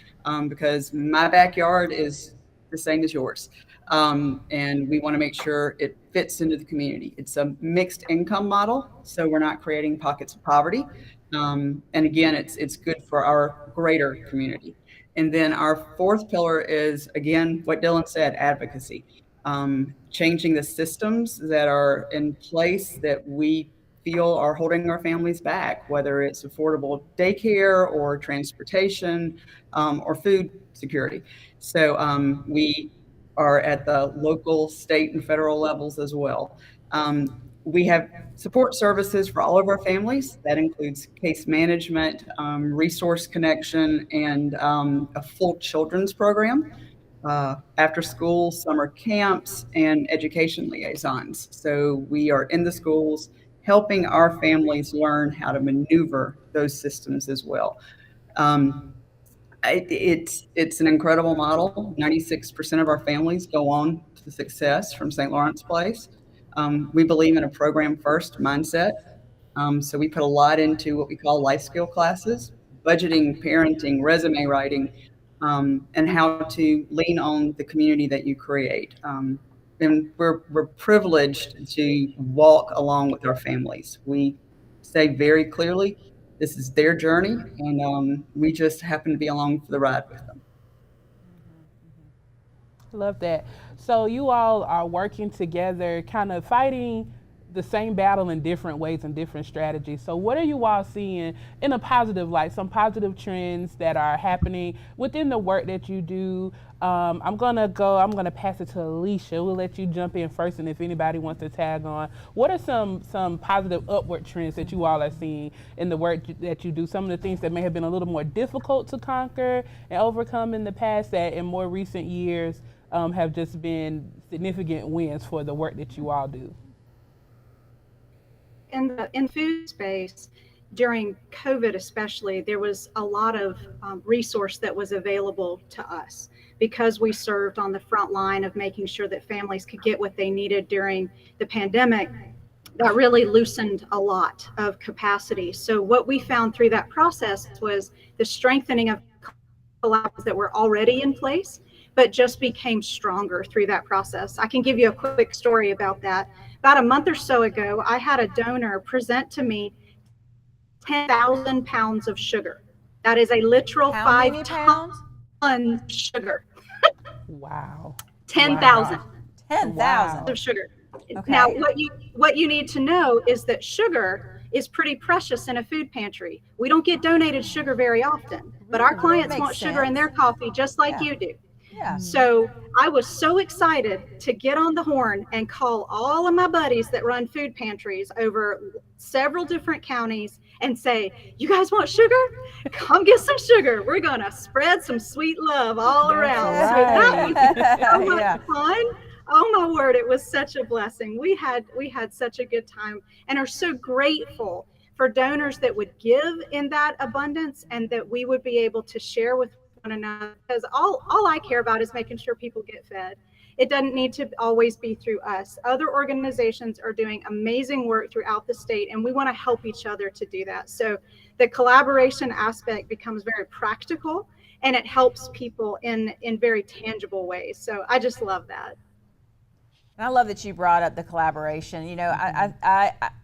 because my backyard is the same as yours. And we want to make sure it fits into the community. It's a mixed income model, so we're not creating pockets of poverty. And again, it's good for our greater community. And then our fourth pillar is, again, what Dylan said, advocacy. Changing the systems that are in place that we feel are holding our families back, whether it's affordable daycare or transportation, or food security. So we are at the local, state, and federal levels as well. We have support services for all of our families. That includes case management, resource connection, and a full children's program, after school, summer camps, and education liaisons. So we are in the schools helping our families learn how to maneuver those systems as well. Um, it's an incredible model. 96% of our families go on to success from St. Lawrence Place. We believe in a program first mindset. So we put a lot into what we call life skill classes, budgeting, parenting, resume writing, and how to lean on the community that you create. And we're privileged to walk along with our families. We say very clearly, this is their journey, and we just happen to be along for the ride with them. Love that. So you all are working together, kind of fighting the same battle in different ways and different strategies. So what are you all seeing in a positive light, some positive trends that are happening within the work that you do? I'm gonna pass it to Alicia. We'll let you jump in first, and if anybody wants to tag on, what are some positive upward trends that you all are seeing in the work that you do? Some of the things that may have been a little more difficult to conquer and overcome in the past that in more recent years have just been significant wins for the work that you all do. In food space, during COVID especially, there was a lot of resource that was available to us because we served on the front line of making sure that families could get what they needed during the pandemic. That really loosened a lot of capacity. So what we found through that process was the strengthening of collabs that were already in place, but just became stronger through that process. I can give you a quick story about that. About a month or so ago, I had a donor present to me 10,000 pounds of sugar. That is a literal How 5 many pounds? tons of sugar. Wow. 10,000. Wow. 10,000. Of sugar. Okay. Now, what you need to know is that sugar is pretty precious in a food pantry. We don't get donated sugar very often, but our clients Makes want sugar in sense. their coffee just like Yeah. you do. Yeah. So I was so excited to get on the horn and call all of my buddies that run food pantries over several different counties and say, you guys want sugar? Come get some sugar. We're going to spread some sweet love all around. So that was so much Yeah. fun. Oh my word, it was such a blessing. We had such a good time and are so grateful for donors that would give in that abundance and that we would be able to share with one another, because all I care about is making sure people get fed. It doesn't need to always be through us. Other organizations are doing amazing work throughout the state, and we want to help each other to do that. So the collaboration aspect becomes very practical, and it helps people in very tangible ways. So I just love that. And I love that you brought up the collaboration. You know,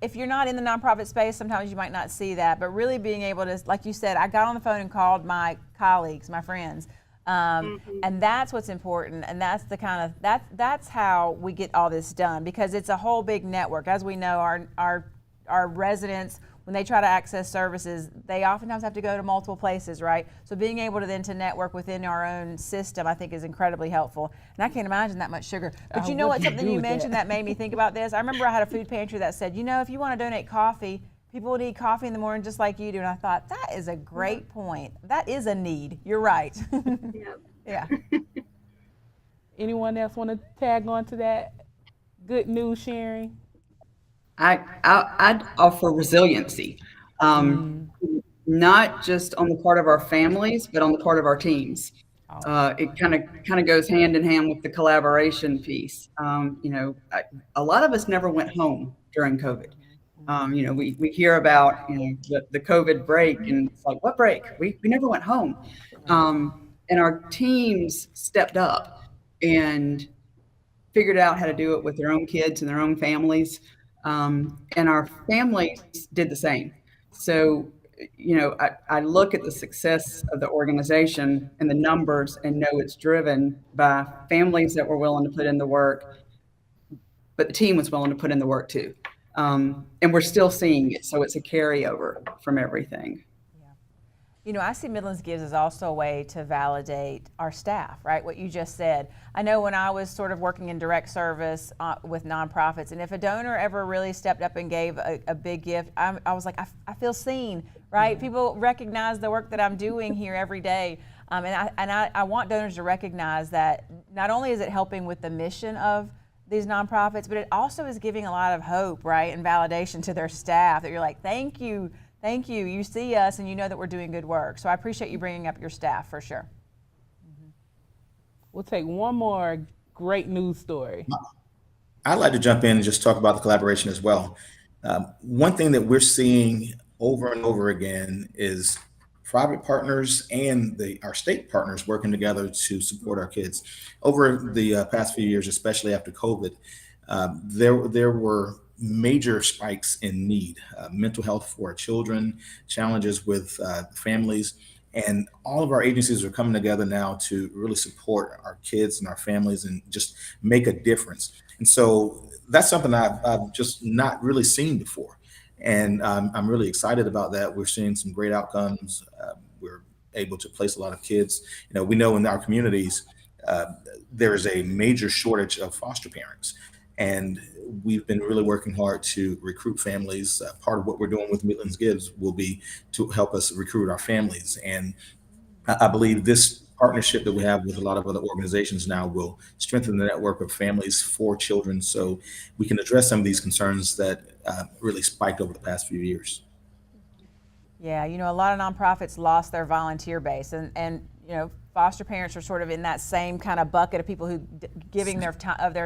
if you're not in the nonprofit space, sometimes you might not see that, but really being able to, like you said, I got on the phone and called my colleagues, my friends, and that's what's important. And that's the kind of, that's how we get all this done, because it's a whole big network. As we know, our residents, when they try to access services, they oftentimes have to go to multiple places, right? So being able to then to network within our own system, I think, is incredibly helpful. And I can't imagine that much sugar. But you know what, something you mentioned that made me think about this? I remember I had a food pantry that said, you know, if you want to donate coffee, people need coffee in the morning just like you do. And I thought, that is a great point. That is a need. You're right. Yeah. Anyone else want to tag on to that good news sharing? I'd offer resiliency, not just on the part of our families, but on the part of our teams. It kind of goes hand in hand with the collaboration piece. You know, a lot of us never went home during COVID. You know, we hear about, you know, the COVID break, and it's like, what break? We never went home. And our teams stepped up and figured out how to do it with their own kids and their own families. And our families did the same. So, you know, I look at the success of the organization and the numbers and know it's driven by families that were willing to put in the work, but the team was willing to put in the work too. And we're still seeing it. So it's a carryover from everything. You know, I see Midlands Gives as also a way to validate our staff, right? What you just said. I know when I was sort of working in direct service with nonprofits, and if a donor ever really stepped up and gave a big gift, I was like, I feel seen, right? People recognize the work that I'm doing here every day. And I want donors to recognize that not only is it helping with the mission of these nonprofits, but it also is giving a lot of hope, right? And validation to their staff, that you're like, thank you. Thank you. You see us and you know that we're doing good work. So I appreciate you bringing up your staff for sure. We'll take one more great news story. I'd like to jump in and just talk about the collaboration as well. One thing that we're seeing over and over again is private partners and our state partners working together to support our kids. Over the past few years, especially after COVID, there were major spikes in need, mental health for our children, challenges with families, and all of our agencies are coming together now to really support our kids and our families and just make a difference. And so that's something I've just not really seen before. And I'm really excited about that. We're seeing some great outcomes. We're able to place a lot of kids. You know, we know in our communities, there is a major shortage of foster parents. And we've been really working hard to recruit families. Part of what we're doing with Midlands Gives will be to help us recruit our families. And I believe this partnership that we have with a lot of other organizations now will strengthen the network of families for children, so we can address some of these concerns that really spiked over the past few years. Yeah, you know, a lot of nonprofits lost their volunteer base, and you know, foster parents are sort of in that same kind of bucket of people who giving their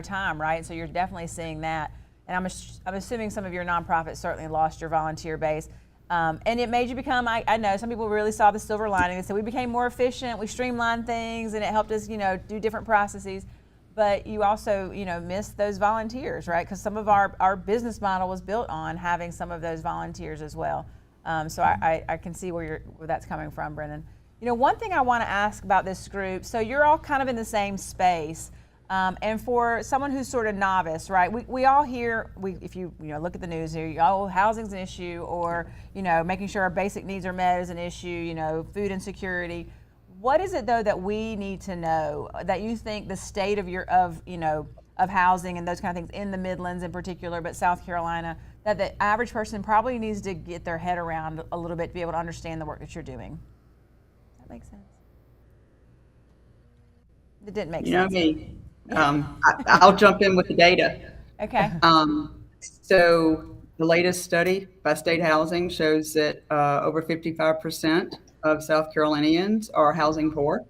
time, right? So you're definitely seeing that. And I'm assuming some of your nonprofits certainly lost your volunteer base. And it made you become, I know some people really saw the silver lining. They said we became more efficient, we streamlined things, and it helped us, you know, do different processes. But you also, you know, missed those volunteers, right? Because some of our business model was built on having some of those volunteers as well. So I can see where that's coming from, Brendan. You know, one thing I want to ask about this group, so you're all kind of in the same space, and for someone who's sort of novice, right, we all hear, if you look at the news here, housing's an issue, or, you know, making sure our basic needs are met is an issue, you know, food insecurity. What is it, though, that we need to know, that you think the state of housing and those kind of things in the Midlands in particular, but South Carolina, that the average person probably needs to get their head around a little bit to be able to understand the work that you're doing? That makes sense. It didn't make sense. You know me. I'll jump in with the data. Okay. So the latest study by State Housing shows that over 55% of South Carolinians are housing poor,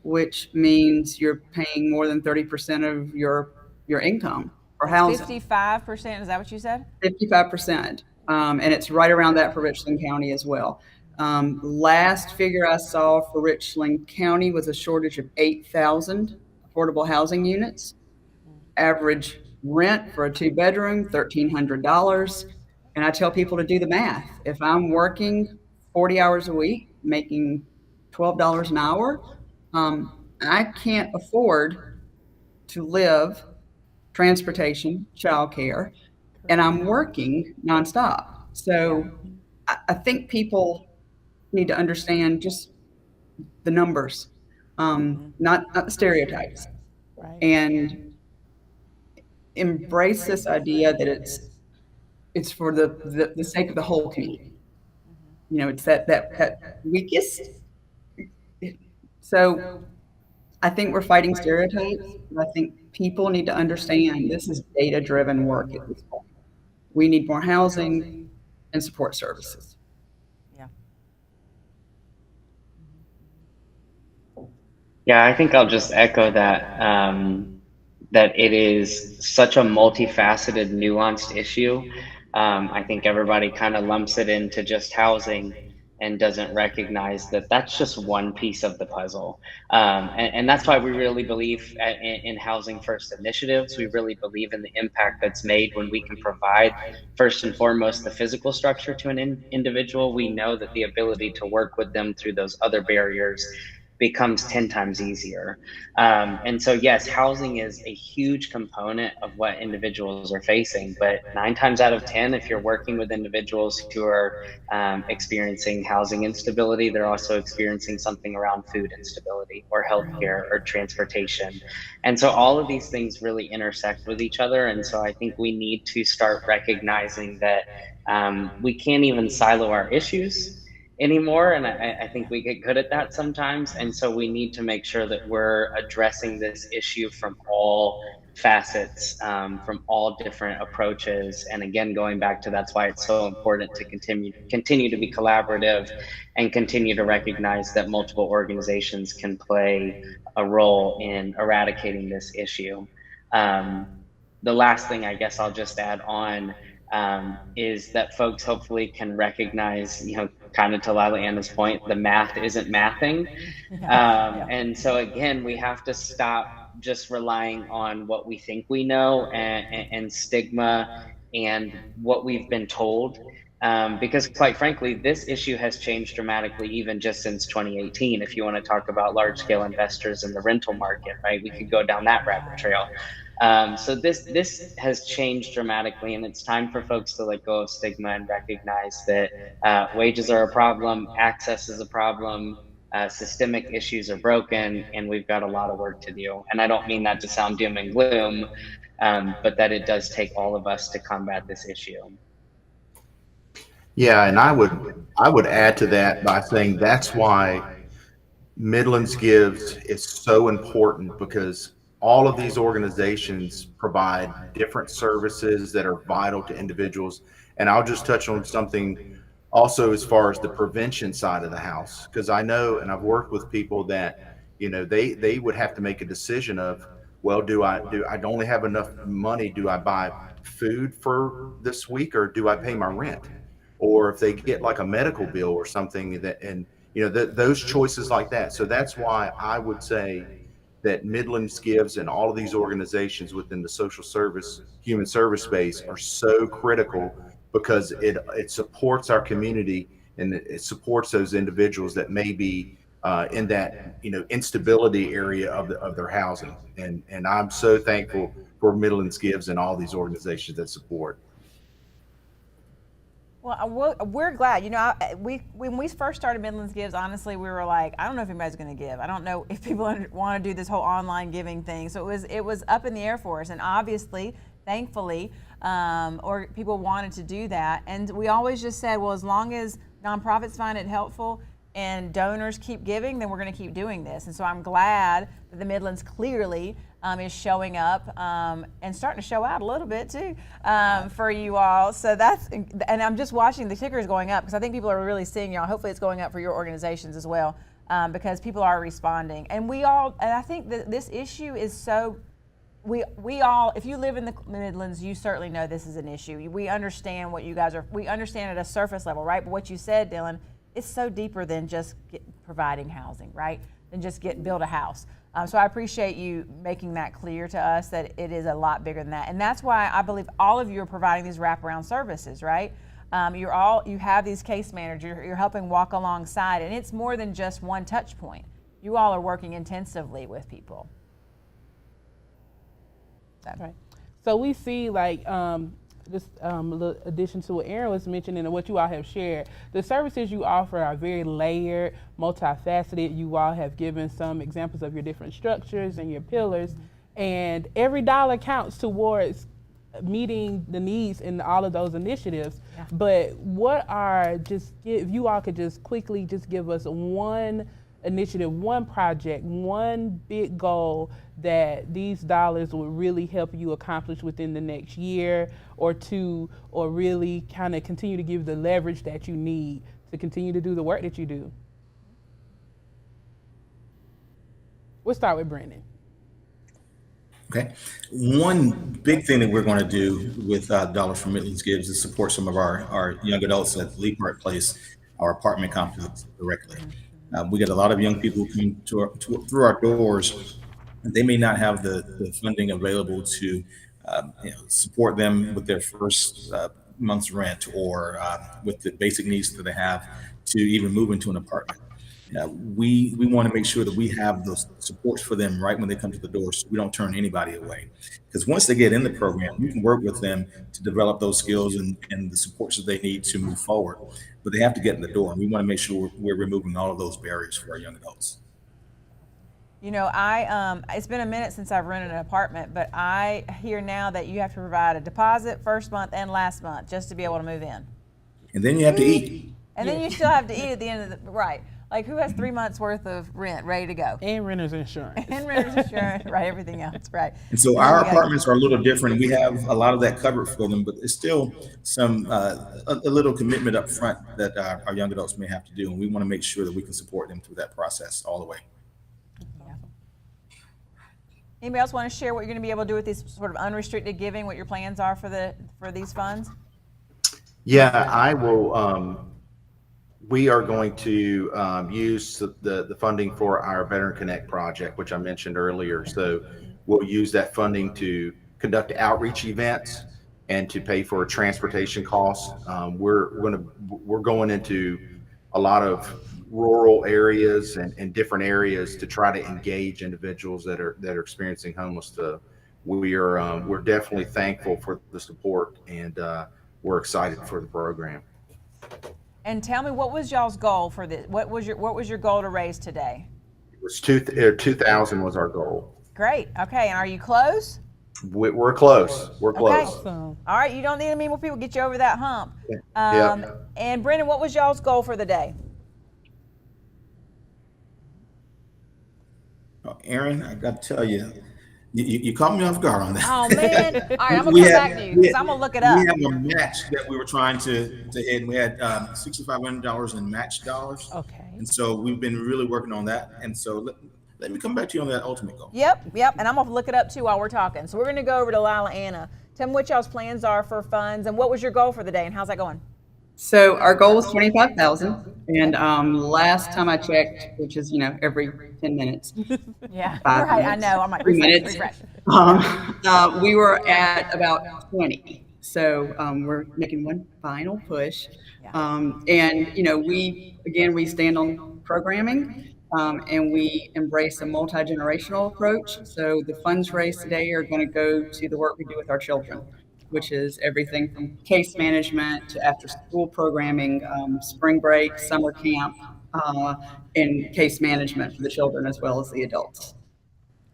which means you're paying more than 30% of your income for housing. 55%, is that what you said? 55%. And it's right around that for Richland County as well. Last figure I saw for Richland County was a shortage of 8,000 affordable housing units. average rent for a 2-bedroom, $1,300. And I tell people to do the math. If I'm working 40 hours a week, making $12 an hour, I can't afford to live, transportation, childcare, and I'm working nonstop. So I think people need to understand just the numbers, not the stereotypes, Right. and embrace this idea that it's for the sake of the whole community. You know, it's that weakest. So I think we're fighting stereotypes, but I think people need to understand this is data-driven work at this point. We need more housing and support services. Yeah, I think I'll just echo that, that it is such a multifaceted, nuanced issue. I think everybody kind of lumps it into just housing and doesn't recognize that that's just one piece of the puzzle. And that's why we really believe in housing first initiatives. We really believe in the impact that's made when we can provide, first and foremost, the physical structure to an individual. We know that the ability to work with them through those other barriers becomes 10 times easier. And so, yes, housing is a huge component of what individuals are facing. But 9 times out of 10, if you're working with individuals who are experiencing housing instability, they're also experiencing something around food instability or healthcare or transportation. And so, all of these things really intersect with each other. And so, I think we need to start recognizing that we can't even silo our issues anymore. And I think we get good at that sometimes. And so we need to make sure that we're addressing this issue from all facets, from all different approaches. And again, going back to that's why it's so important to continue to be collaborative and continue to recognize that multiple organizations can play a role in eradicating this issue. The last thing I guess I'll just add on is that folks hopefully can recognize, kind of to Lila Anna's point, the math isn't mathing. And so again, we have to stop just relying on what we think we know and stigma and what we've been told. Because quite frankly, this issue has changed dramatically even just since 2018. If you want to talk about large scale investors in the rental market, right? We could go down that rabbit trail. So this has changed dramatically, and it's time for folks to let go of stigma and recognize that wages are a problem, access is a problem, systemic issues are broken, and we've got a lot of work to do. And I don't mean that to sound doom and gloom, but that it does take all of us to combat this issue. Yeah, and I would add to that by saying that's why Midlands Gives is so important, because all of these organizations provide different services that are vital to individuals. And I'll just touch on something also as far as the prevention side of the house, because I know, and I've worked with people that, they would have to make a decision of, well, I only have enough money. Do I buy food for this week, or do I pay my rent? Or if they get like a medical bill or something those choices like that. So that's why I would say that Midlands Gives and all of these organizations within the social service, human service space are so critical, because it supports our community and it supports those individuals that may be in that instability area of their housing. And I'm so thankful for Midlands Gives and all these organizations that support. Well, we're glad. When we first started Midlands Gives, honestly, we were like, I don't know if anybody's going to give. I don't know if people want to do this whole online giving thing. So it was up in the air for us, and obviously, thankfully, or people wanted to do that. And we always just said, well, as long as nonprofits find it helpful and donors keep giving, then we're going to keep doing this. And so I'm glad that the Midlands clearly is showing up and starting to show out a little bit too for you all. So and I'm just watching the tickers going up, because I think people are really seeing y'all. Hopefully it's going up for your organizations as well, because people are responding. And I think that this issue is so, we all, if you live in the Midlands, you certainly know this is an issue. We understand what you guys are, we understand at a surface level, right? But what you said, Dylan, it's so deeper than just providing housing, right? than just build a house. So I appreciate you making that clear to us that it is a lot bigger than that. And that's why I believe all of you are providing these wraparound services, right? You have these case managers, you're helping walk alongside, and it's more than just one touch point. You all are working intensively with people. Right. So we see like just a little addition to what Aaron was mentioning and what you all have shared. The services you offer are very layered, multifaceted. You all have given some examples of your different structures and your pillars, and every dollar counts towards meeting the needs in all of those initiatives. Yeah. But what are if you all could just quickly just give us one initiative, one project, one big goal that these dollars will really help you accomplish within the next year or two, or really kind of continue to give the leverage that you need to continue to do the work that you do. We'll start with Brandon. Okay. One big thing that we're going to do with Dollars from Midlands Gives is support some of our young adults at Lee Park Place, our apartment complex directly. We get a lot of young people who come through our doors, and they may not have the funding available to support them with their first month's rent or with the basic needs that they have to even move into an apartment. We want to make sure that we have those supports for them right when they come to the door, so we don't turn anybody away. Because once they get in the program, we can work with them to develop those skills and the supports that they need to move forward. But they have to get in the door, and we want to make sure we're removing all of those barriers for our young adults. You know, it's been a minute since I've rented an apartment, but I hear now that you have to provide a deposit first month and last month just to be able to move in. And then you have to eat. And then you still have to eat at the end of the, right. Like, who has 3 months worth of rent ready to go? And renter's insurance. And renter's insurance, right, everything else, right. And so our apartments are a little different. We have a lot of that covered for them, but it's still some a little commitment up front that our young adults may have to do. And we want to make sure that we can support them through that process all the way. Yeah. Anybody else want to share what you're going to be able to do with this sort of unrestricted giving, what your plans are for these funds? Yeah, I will. We are going to use the funding for our Veteran Connect project, which I mentioned earlier. So we'll use that funding to conduct outreach events and to pay for transportation costs. We're going into a lot of rural areas and different areas to try to engage individuals that are experiencing homelessness. We're definitely thankful for the support, and we're excited for the program. And tell me, what was y'all's goal for this? What was your goal to raise today? It was 2,000 was our goal. Great. Okay. And are you close? We're close. We're close. Okay. All right. You don't need any more people. Get you over that hump. Yeah. And Brendan, what was y'all's goal for the day? Aaron, I got to tell you, you caught me off guard on that. Oh, man. All right, I'm going to come back to you because I'm going to look it up. We have a match that we were trying to hit, and we had $6,500 in match dollars. Okay. And so we've been really working on that. And so let me come back to you on that ultimate goal. Yep. And I'm going to look it up, too, while we're talking. So we're going to go over to Lila Anna. Tell me what y'all's plans are for funds, and what was your goal for the day, and how's that going? So our goal was 25,000, and last time I checked, which is every 10 minutes. Yeah, 5 right. minutes, I know. I'm like, 3 minutes. We were at about 20. So we're making one final push, and we stand on programming, and we embrace a multi-generational approach. So the funds raised today are going to go to the work we do with our children, which is everything from case management to after school programming, spring break, summer camp, and case management for the children as well as the adults.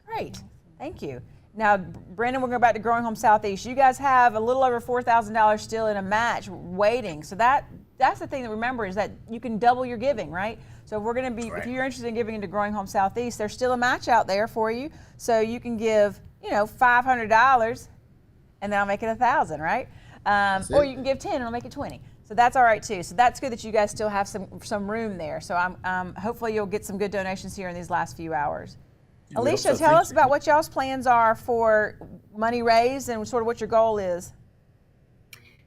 Great, thank you. Now, Brandon, we're going back to Growing Home Southeast. You guys have a little over $4,000 still in a match waiting. So that's the thing to remember, is that you can double your giving, right? So we're going to be, if you're interested in giving into Growing Home Southeast, there's still a match out there for you. So you can give, $500. And then I'll make it 1,000, right? Or you can give 10 and I'll make it 20. So that's all right too. So that's good that you guys still have some room there. So hopefully you'll get some good donations here in these last few hours. Alicia, tell us about what y'all's plans are for money raised and sort of what your goal is.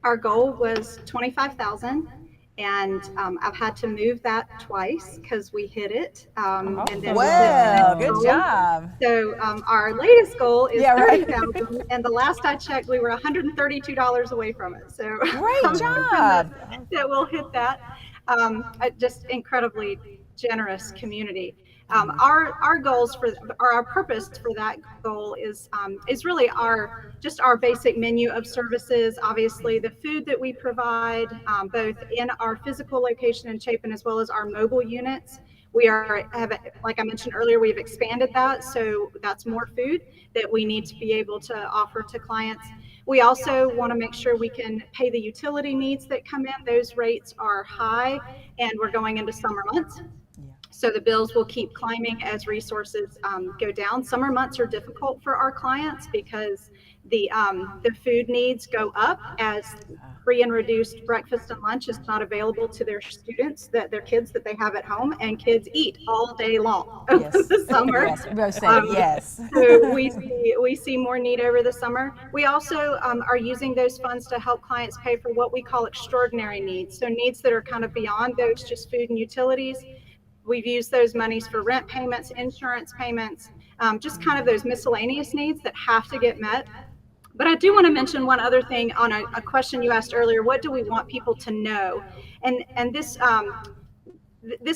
Our goal was 25,000, And I've had to move that twice because we hit it. And then we hit the Well, next good goal. job. So our latest goal is Yeah, right. 30,000, and the last I checked, we were $132 away from it. So Great I'm job. hoping that we'll hit that. Just incredibly generous community. Our goals for, or our purpose for that goal is really our basic menu of services. Obviously, the food that we provide, both in our physical location in Chapin as well as our mobile units. Like I mentioned earlier, we've expanded that, so that's more food that we need to be able to offer to clients. We also want to make sure we can pay the utility needs that come in. Those rates are high, and we're going into summer months. So the bills will keep climbing as resources go down. Summer months are difficult for our clients because the food needs go up as free and reduced breakfast and lunch is not available to their students, their kids that they have at home, and kids eat all day long over Yes. the summer. Yes, both said yes. So we see more need over the summer. We also are using those funds to help clients pay for what we call extraordinary needs. So needs that are kind of beyond those just food and utilities. We've used those monies for rent payments, insurance payments, just kind of those miscellaneous needs that have to get met. But I do want to mention one other thing on a question you asked earlier. What do we want people to know? And this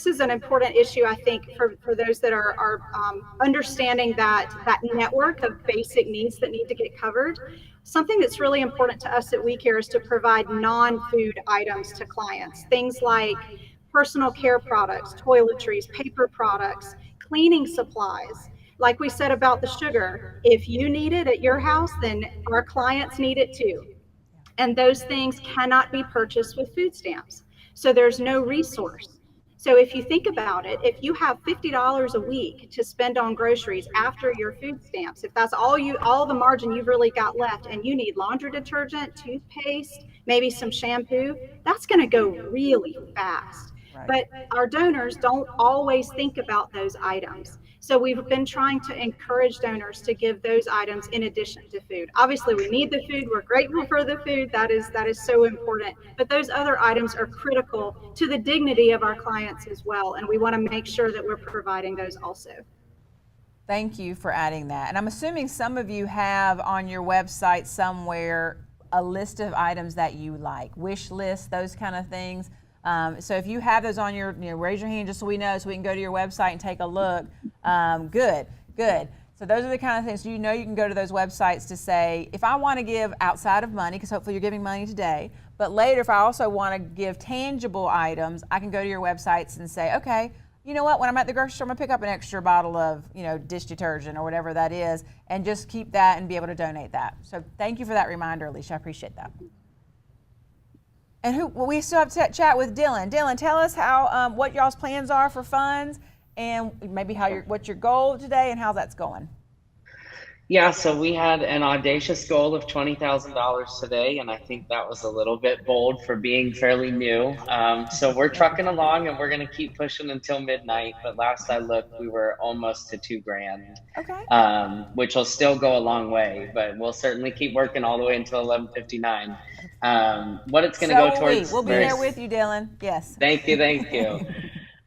is an important issue, I think, for those that are understanding that network of basic needs that need to get covered. Something that's really important to us at WeCare is to provide non-food items to clients. Things like personal care products, toiletries, paper products, cleaning supplies. Like we said about the sugar, if you need it at your house, then our clients need it too. And those things cannot be purchased with food stamps. So there's no resource. So if you think about it, if you have $50 a week to spend on groceries after your food stamps, if that's all the margin you've really got left, and you need laundry detergent, toothpaste, maybe some shampoo, that's going to go really fast. But our donors don't always think about those items. So we've been trying to encourage donors to give those items in addition to food. Obviously, we need the food. We're grateful for the food. That is so important. But those other items are critical to the dignity of our clients as well. And we want to make sure that we're providing those also. Thank you for adding that. And I'm assuming some of you have on your website somewhere a list of items that you like, wish lists, those kind of things. So if you have those on your, raise your hand just so we know, so we can go to your website and take a look. Good. So those are the kind of things, you can go to those websites to say, if I want to give outside of money, because hopefully you're giving money today, but later if I also want to give tangible items, I can go to your websites and say, okay, you know what, when I'm at the grocery store, I'm going to pick up an extra bottle of, dish detergent or whatever that is, and just keep that and be able to donate that. So thank you for that reminder, Alicia. I appreciate that. And we still have to chat with Dylan. Dylan, tell us how what y'all's plans are for funds, and maybe what's your goal today and how that's going. Yeah, so we had an audacious goal of $20,000 today, and I think that was a little bit bold for being fairly new. So we're trucking along, and we're going to keep pushing until midnight. But last I looked, we were almost to $2,000. Okay. Which will still go a long way, but we'll certainly keep working all the way until 11:59. What it's going to go towards. We'll be there with you, Dylan. Yes. Thank you.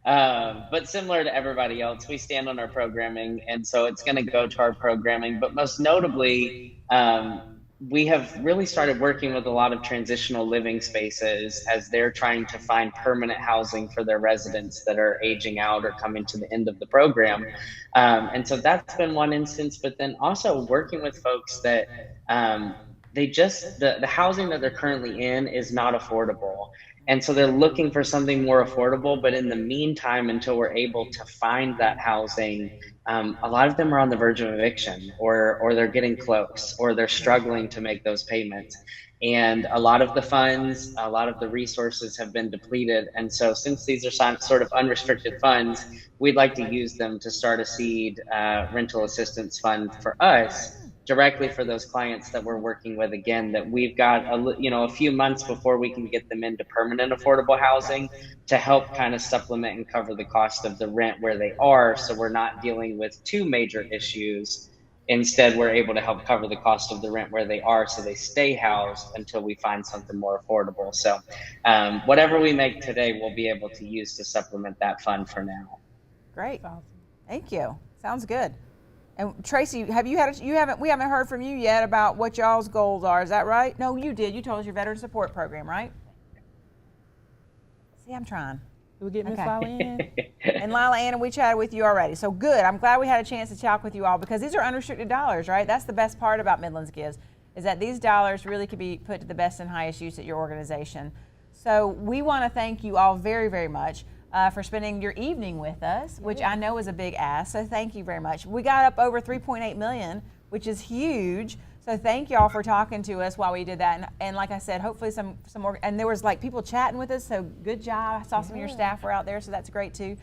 But similar to everybody else, we stand on our programming, and so it's going to go to our programming. But most notably, we have really started working with a lot of transitional living spaces as they're trying to find permanent housing for their residents that are aging out or coming to the end of the program. And so that's been one instance, but then also working with folks that the housing that they're currently in is not affordable. And so they're looking for something more affordable, but in the meantime, until we're able to find that housing, a lot of them are on the verge of eviction, or they're getting close, or they're struggling to make those payments. And a lot of the funds, a lot of the resources have been depleted. And so since these are sort of unrestricted funds, we'd like to use them to start a seed rental assistance fund for us, directly for those clients that we're working with, again, that we've got a few months before we can get them into permanent affordable housing to help kind of supplement and cover the cost of the rent where they are, so we're not dealing with two major issues Instead, we're able to help cover the cost of the rent where they are so they stay housed until we find something more affordable. So whatever we make today, we'll be able to use to supplement that fund for now. Great. That's awesome. Thank you. Sounds good. And Tracy, we haven't heard from you yet about what y'all's goals are. Is that right? No, you did. You told us your veteran support program, right? See, I'm trying. Did we get Miss Okay. Lila in? And Lila Ann, we chatted with you already. So good. I'm glad we had a chance to talk with you all because these are unrestricted dollars, right? That's the best part about Midlands Gives, is that these dollars really could be put to the best and highest use at your organization. So we want to thank you all very, very much for spending your evening with us, which I know is a big ask. So thank you very much. We got up over 3.8 million, which is huge. So thank y'all for talking to us while we did that. And like I said, hopefully some more, and there was like people chatting with us. So good job. I saw some of your staff were out there. So that's great too.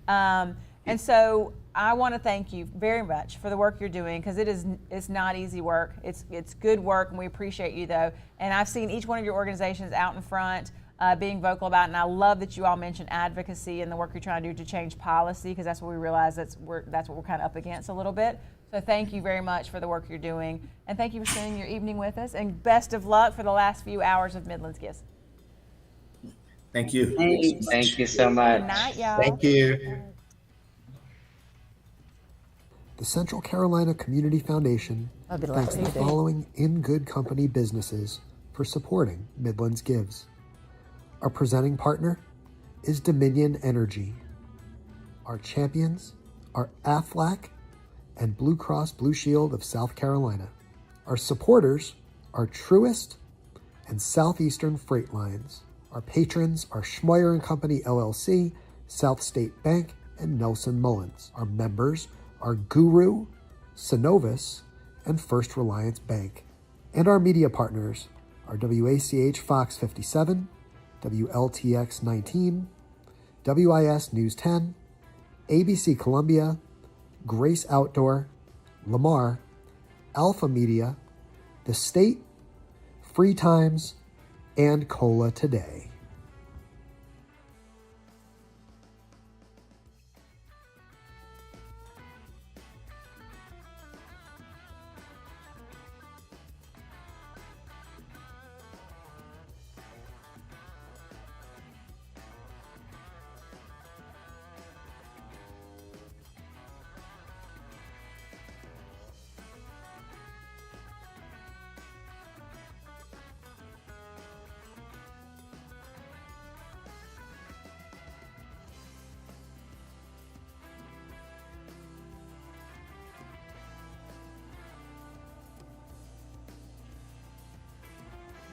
And so I want to thank you very much for the work you're doing because it's not easy work. It's good work and we appreciate you though. And I've seen each one of your organizations out in front being vocal about it. And I love that you all mentioned advocacy and the work you're trying to do to change policy because that's what we realize that's what we're kind of up against a little bit. So thank you very much for the work you're doing. And thank you for spending your evening with us. And best of luck for the last few hours of Midlands Gives. Thank you. Thank you so much. Good night, y'all. Thank you. The Central Carolina Community Foundation That'll be the thanks last the day. following in good company businesses for supporting Midlands Gives. Our presenting partner is Dominion Energy. Our champions are Aflac and Blue Cross Blue Shield of South Carolina. Our supporters are Truist and Southeastern Freight Lines. Our patrons are Schmoyer and Company LLC, South State Bank, and Nelson Mullins. Our members are Guru, Synovus, and First Reliance Bank. And our media partners are WACH Fox 57, WLTX 19, WIS News 10, ABC Columbia, Grace Outdoor, Lamar, Alpha Media, The State, Free Times, and Cola Today.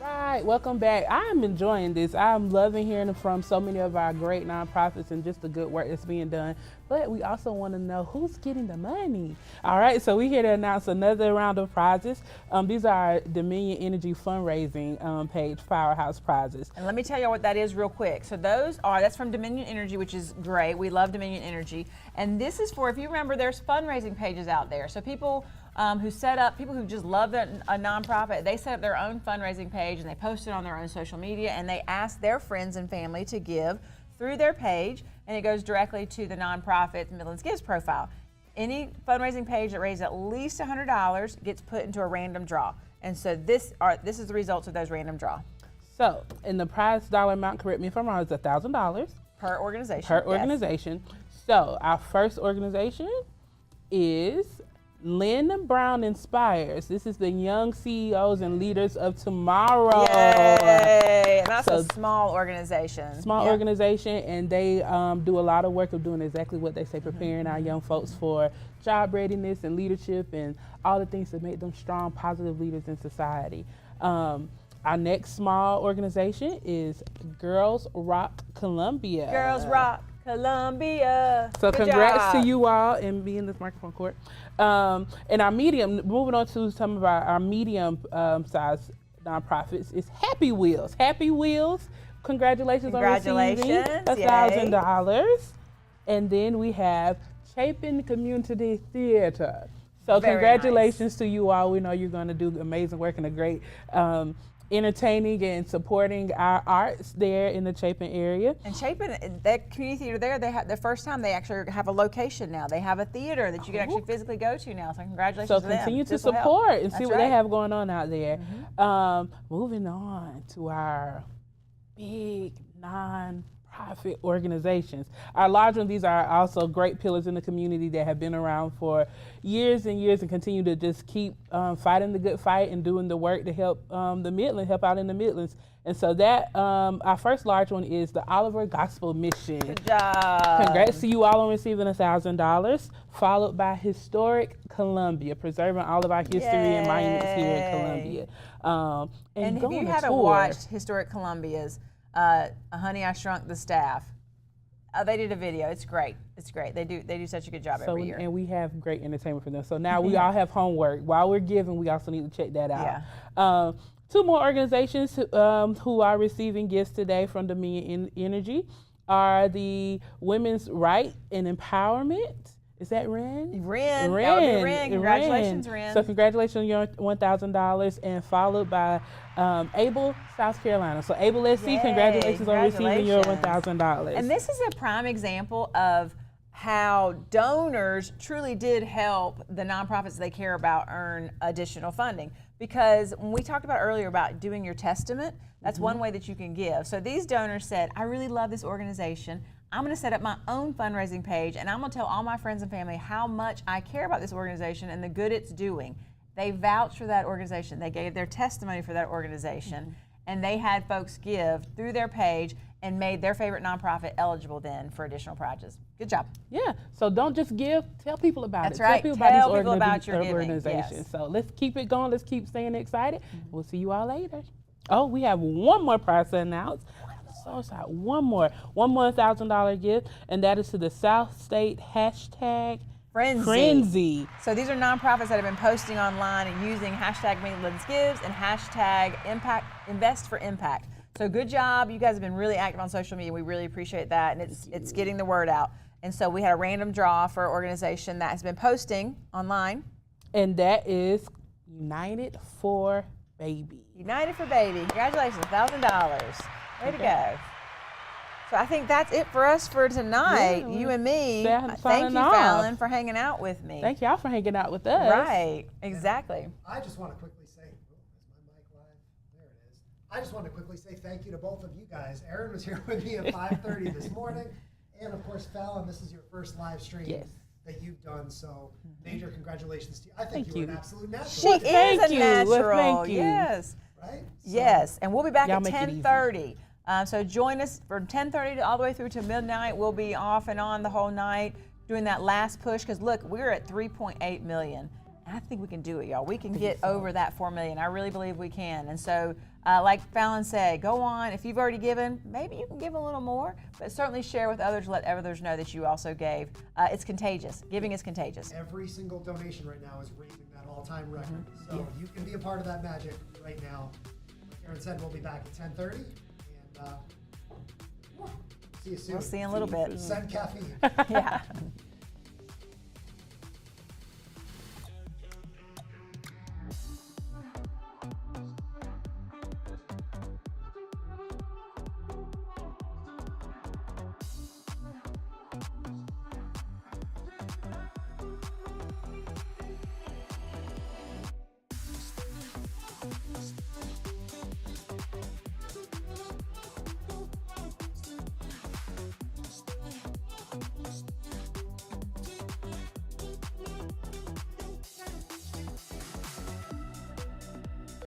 Right, welcome back. I'm enjoying this. I'm loving hearing from so many of our great nonprofits and just the good work that's being done. But we also want to know who's getting the money. All right, so we're here to announce another round of prizes. These are our Dominion Energy fundraising page Powerhouse prizes. And let me tell you what that is real quick. So that's from Dominion Energy, which is great. We love Dominion Energy. And this is for, if you remember, there's fundraising pages out there. So people people who just love a nonprofit, they set up their own fundraising page and they post it on their own social media and they ask their friends and family to give through their page and it goes directly to the nonprofit Midlands Gives profile. Any fundraising page that raises at least $100 gets put into a random draw. And so this is the results of those random draw. So, in the prize dollar amount, correct me if I'm wrong, is $1,000 Per organization. per yes. organization. So, our first organization is Lynn Brown Inspires. This is the young CEOs and leaders of tomorrow. Yay! And that's So- a small organization. Small Yeah. organization, and they do a lot of work of doing exactly what they say, preparing our young folks for job readiness and leadership and all the things that make them strong, positive leaders in society. Our next small organization is Girls Rock Columbia. Girls Rock Columbia. So Good congrats job. to you all and be in this microphone court. And our medium, moving on to some of our medium size nonprofits is Happy Wheels. Happy Wheels, congratulations on receiving Congratulations, $1,000. And then we have Chapin Community Theater. So Very congratulations to you all. We know you're going to do amazing work and a great entertaining and supporting our arts there in the Chapin area. And Chapin, that community theater there, they have the first time they actually have a location now. They have a theater that you can actually physically go to now. So congratulations So to them. continue to This will help. support and see That's what they right. have going on out there. Moving on to our big non-profit organizations. Our large ones, these are also great pillars in the community that have been around for years and years and continue to just keep fighting the good fight and doing the work to help help out in the Midlands. And so that, our first large one is the Oliver Gospel Mission. Good job. Congrats to you all on receiving $1,000, followed by Historic Columbia, preserving all of our history and monuments here in Columbia. And if going you on haven't tour. watched Historic Columbia's Honey, I Shrunk the Staff, they did a video. It's great. It's great. They do such a good job every year. And we have great entertainment for them. So now we all have homework. While we're giving, we also need to check that out. Yeah. Two more organizations who are receiving gifts today from Dominion Energy are the Women's Right and Empowerment. Is that Ren? Ren. That would be Ren. Congratulations, Ren. So congratulations on your $1,000, and followed by Able, South Carolina. So Able SC, Yay, congratulations on receiving your $1,000. And this is a prime example of how donors truly did help the nonprofits they care about earn additional funding. Because when we talked about earlier about doing your testament, that's one way that you can give. So these donors said, I really love this organization. I'm going to set up my own fundraising page, and I'm going to tell all my friends and family how much I care about this organization and the good it's doing. They vouched for that organization. They gave their testimony for that organization, and they had folks give through their page and made their favorite nonprofit eligible then for additional prizes. Good job. Yeah, so don't just give, tell people about That's it. right. Tell People about your giving. organization. Yes. So let's keep it going. Let's keep staying excited. We'll see you all later. Oh, we have one more prize to announce. So excited. One more $1,000 gift, and that is to the South State hashtag Frenzy. So these are nonprofits that have been posting online and using hashtag Midlands Gives and hashtag Invest for Impact. So good job. You guys have been really active on social media. We really appreciate that, and it's getting the word out. And so we had a random draw for an organization that has been posting online. And that is United for Baby. United for Baby. Congratulations, $1,000. Way to go. So I think that's it for us for tonight. You and me. Thank you, Fallon, for hanging out with me. Thank y'all for hanging out with us. Right, exactly. I just want to quickly say, is my mic live? There it is. I just want to quickly say thank you to both of you guys. Erin was here with me at 5:30 this morning. And of course, Fallon, this is your first live stream that you've done. So major congratulations to you. I think you're an absolute natural. She is a natural. Thank you. Yes. Right? Yes. And we'll be back at make it easy. 10:30. So join us from 10:30 all the way through to midnight. We'll be off and on the whole night doing that last push. Because look, we're at 3.8 million. And I think we can do it, y'all. We can get over that 4 million. I really believe we can. And so, like Fallon said, go on. If you've already given, maybe you can give a little more, but certainly share with others. Let others know that you also gave. It's contagious. Giving is contagious. Every single donation right now is raising that all-time record. So you can be a part of that magic right now. Like Erin said, we'll be back at 10:30. And see you soon. We'll see you in a little bit. Send caffeine. Yeah.